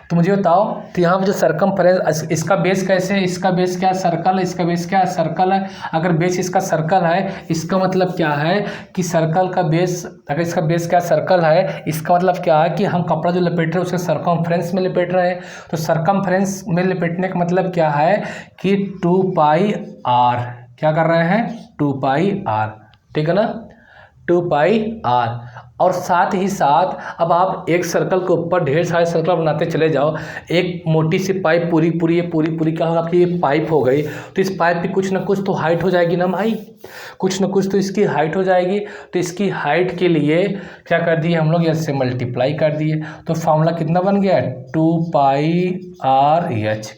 तो मुझे बताओ, तो यहाँ पर जो सरकमफ्रेंस, इसका बेस कैसे है, इसका बेस क्या सर्कल है, इसका बेस क्या सर्कल है। अगर बेस इसका सर्कल है, इसका मतलब क्या है कि सर्कल का बेस, अगर इसका बेस क्या सर्कल है, इसका मतलब क्या है कि हम कपड़ा जो लपेट रहे हैं उसके सरकमफ्रेंस में लपेट रहे हैं। तो सरकमफ्रेंस में लपेटने का मतलब क्या है कि 2πr, क्या कर रहे हैं, 2πr, ठीक है ना, 2πr। और साथ ही साथ अब आप एक सर्कल के ऊपर ढेर सारे सर्कल बनाते चले जाओ, एक मोटी सी पाइप पूरी क्या होगा आपकी, ये पाइप हो गई। तो इस पाइप की कुछ ना कुछ तो हाइट हो जाएगी ना भाई, कुछ ना कुछ तो इसकी हाइट हो जाएगी। तो इसकी हाइट के लिए क्या कर दिए हम लोग, इससे मल्टीप्लाई कर दिए। तो फॉर्मूला कितना बन गया, 2πrh,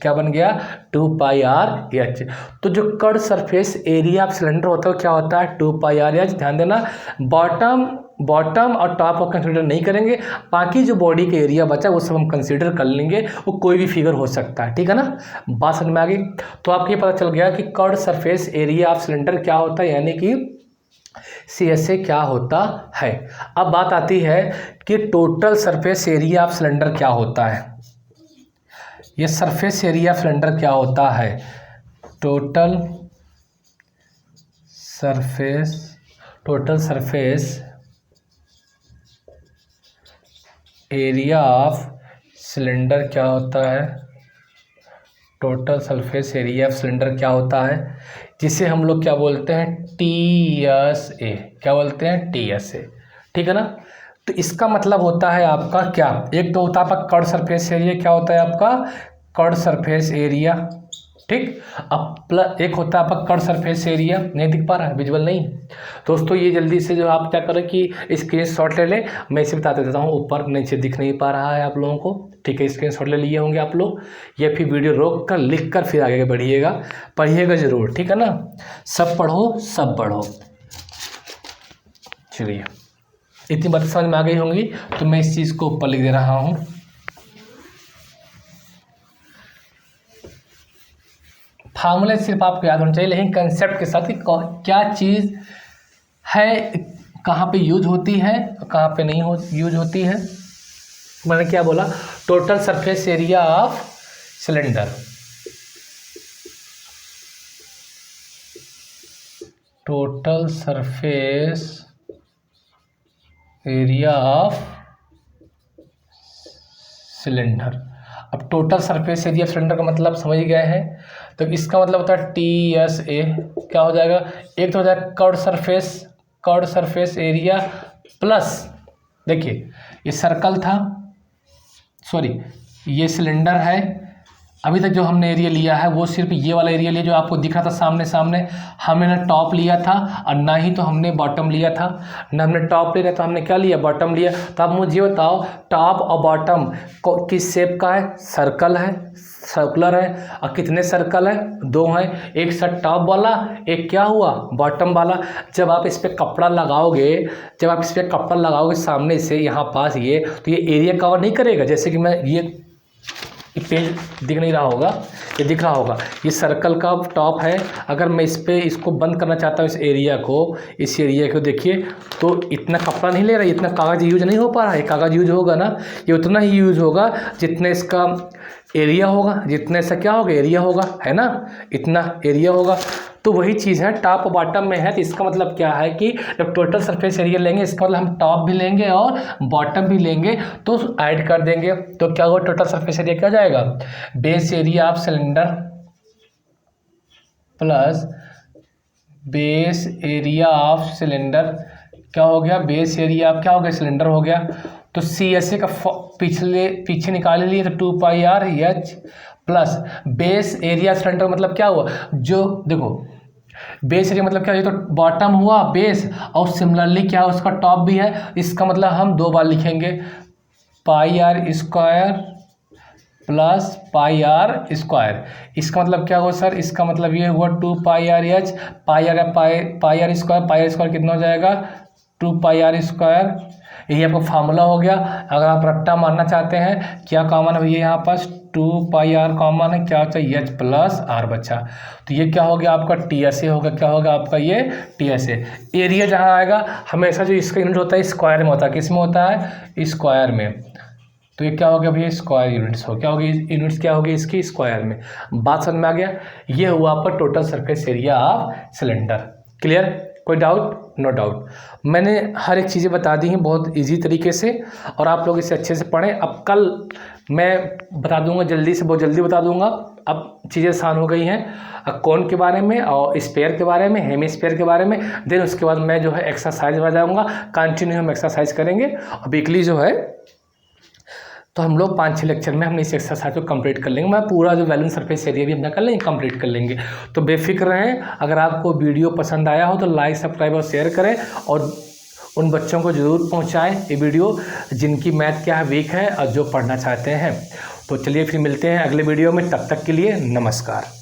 क्या बन गया, 2πrh। तो जो curved surface area of cylinder होता है क्या होता है, 2πrh। ध्यान देना, बॉटम और टॉप को कंसीडर नहीं करेंगे, बाकी जो बॉडी का एरिया बचा वो सब हम कंसीडर कर लेंगे, वो कोई भी फिगर हो सकता है, ठीक है ना। बात समझ में आ गई। तो आपको ये पता चल गया कि curved surface area of cylinder क्या होता है, यानी कि CSA क्या होता है। अब बात आती है कि total surface area of cylinder क्या होता है। ये सरफेस एरिया ऑफ सिलेंडर क्या होता है, total surface area of cylinder क्या होता है, total surface area of cylinder क्या होता है, जिसे हम लोग क्या बोलते हैं, TSA, क्या बोलते हैं, TSA, ठीक है ना। तो इसका मतलब होता है आपका क्या, एक तो होता है आपका कर्व्ड सरफेस एरिया, क्या होता है आपका कर्ड सरफेस एरिया, ठीक। अब प्लस एक होता है आपका कर्ड सरफेस एरिया, नहीं दिख पा रहा है, विजुअल नहीं दोस्तों। ये जल्दी से जो आप क्या करें कि स्क्रीनशॉट ले लें, मैं इसे बता देता हूँ, ऊपर नीचे दिख नहीं पा रहा है आप लोगों को, ठीक है। स्क्रीनशॉट ले लिए होंगे आप लोग, या फिर वीडियो रोक कर लिख कर फिर आगे बढ़िएगा, पढ़िएगा ज़रूर, ठीक है ना। सब पढ़ो सब बढ़ो। चलिए, इतनी बातें समझ में आ गई होंगी, तो मैं इस चीज़ को ऊपर लिख दे रहा हूँ। फार्मूले सिर्फ आपको याद होना चाहिए, लेकिन कंसेप्ट के साथ कि क्या चीज़ है, कहाँ पे यूज होती है, कहाँ पे नहीं यूज होती है। मैंने क्या बोला, total surface area of cylinder, total surface area of cylinder. अब टोटल सरफेस एरिया सिलेंडर का मतलब समझ गए हैं, तो इसका मतलब होता है TSA, क्या हो जाएगा, एक तो हो जाएगा कर्ड सरफेस एरिया प्लस, देखिए ये सर्कल था, सॉरी ये सिलेंडर है। अभी तक जो हमने एरिया लिया है वो सिर्फ ये वाला एरिया लिया जो आपको दिख रहा था सामने सामने। हमने ना टॉप लिया था और ना ही तो हमने बॉटम लिया था, ना हमने टॉप ले रहा तो हमने क्या लिया, बॉटम लिया। तो आप मुझे बताओ टॉप और बॉटम किस शेप का है, सर्कल है, सर्कुलर है। और कितने सर्कल है, 2 हैं, एक साथ टॉप वाला, एक क्या हुआ, बॉटम वाला। जब आप इस पर कपड़ा लगाओगे, सामने से यहाँ पास ये, तो ये एरिया कवर नहीं करेगा। जैसे कि मैं ये पेज दिख नहीं रहा होगा, ये दिख रहा होगा, ये सर्कल का टॉप है। अगर मैं इसको बंद करना चाहता हूँ, इस एरिया को देखिए, तो इतना कपड़ा नहीं ले रहा, इतना कागज़ यूज नहीं हो पा रहा है। कागज़ यूज होगा ना, ये उतना ही यूज होगा जितना इसका एरिया होगा, जितना इसका क्या होगा, एरिया होगा, है ना, इतना एरिया होगा। तो वही चीज़ है, टॉप बॉटम में है। तो इसका मतलब क्या है कि जब टोटल सरफेस एरिया लेंगे, इसका मतलब हम टॉप भी लेंगे और बॉटम भी लेंगे, तो ऐड कर देंगे। तो क्या होगा, टोटल सरफेस एरिया क्या हो जाएगा, base area of cylinder plus base area of cylinder, क्या हो गया, बेस एरिया ऑफ क्या हो गया, सिलेंडर हो गया। तो CSA का पीछे निकाल लिए, तो 2πr/h plus base area cylinder मतलब क्या हुआ, जो देखो बेस एरिया मतलब क्या, ये तो बॉटम हुआ बेस, और सिमिलरली क्या उसका टॉप भी है। इसका मतलब हम 2 बार लिखेंगे, πr² प्लस πr²। इसका मतलब क्या हुआ सर, इसका मतलब ये हुआ 2πr/h, πr² कितना हो जाएगा, 2πr²। यही आपका फार्मूला हो गया। अगर आप रट्टा मारना चाहते हैं, क्या कॉमन है भैया, यहाँ पास 2πr कॉमन है, क्या होता है, h प्लस r बचा। तो ये क्या हो गया आपका, TSA होगा, क्या होगा आपका ये TSA। एरिया जहाँ आएगा हमेशा जो इसका यूनिट होता है स्क्वायर में होता है, किस में होता है, स्क्वायर में। तो ये क्या हो गया भैया, स्क्वायर यूनिट्स हो, क्या होगी, यूनिट्स क्या होगी इसकी, स्क्वायर में। बात समझ में आ गया। ये हुआ आपका total surface area of cylinder. Clear, कोई डाउट, नो डाउट। मैंने हर एक चीज़ें बता दी हैं बहुत इजी तरीके से, और आप लोग इसे अच्छे से पढ़ें। अब कल मैं बता दूंगा, जल्दी से बहुत जल्दी बता दूंगा। अब चीज़ें आसान हो गई हैं, कौन के बारे में और स्पेयर के बारे में, हेमिस्फीयर के बारे में। देन उसके बाद मैं जो है एक्सरसाइज बताऊंगा, कंटिन्यू हम एक्सरसाइज करेंगे। और वीकली जो है तो हम लोग 5-6 लेक्चर में हमने इस एक्सरसाइज को कंप्लीट कर लेंगे। मैं पूरा जो वैलेंस सरफेस एरिया भी अपना कर लेंगे, कंप्लीट कर लेंगे। तो बेफिक्र रहें। अगर आपको वीडियो पसंद आया हो तो लाइक, सब्सक्राइब और शेयर करें, और उन बच्चों को ज़रूर पहुंचाएं ये वीडियो जिनकी मैथ क्या है वीक है और जो पढ़ना चाहते हैं। तो चलिए फिर मिलते हैं अगले वीडियो में, तब तक के लिए नमस्कार।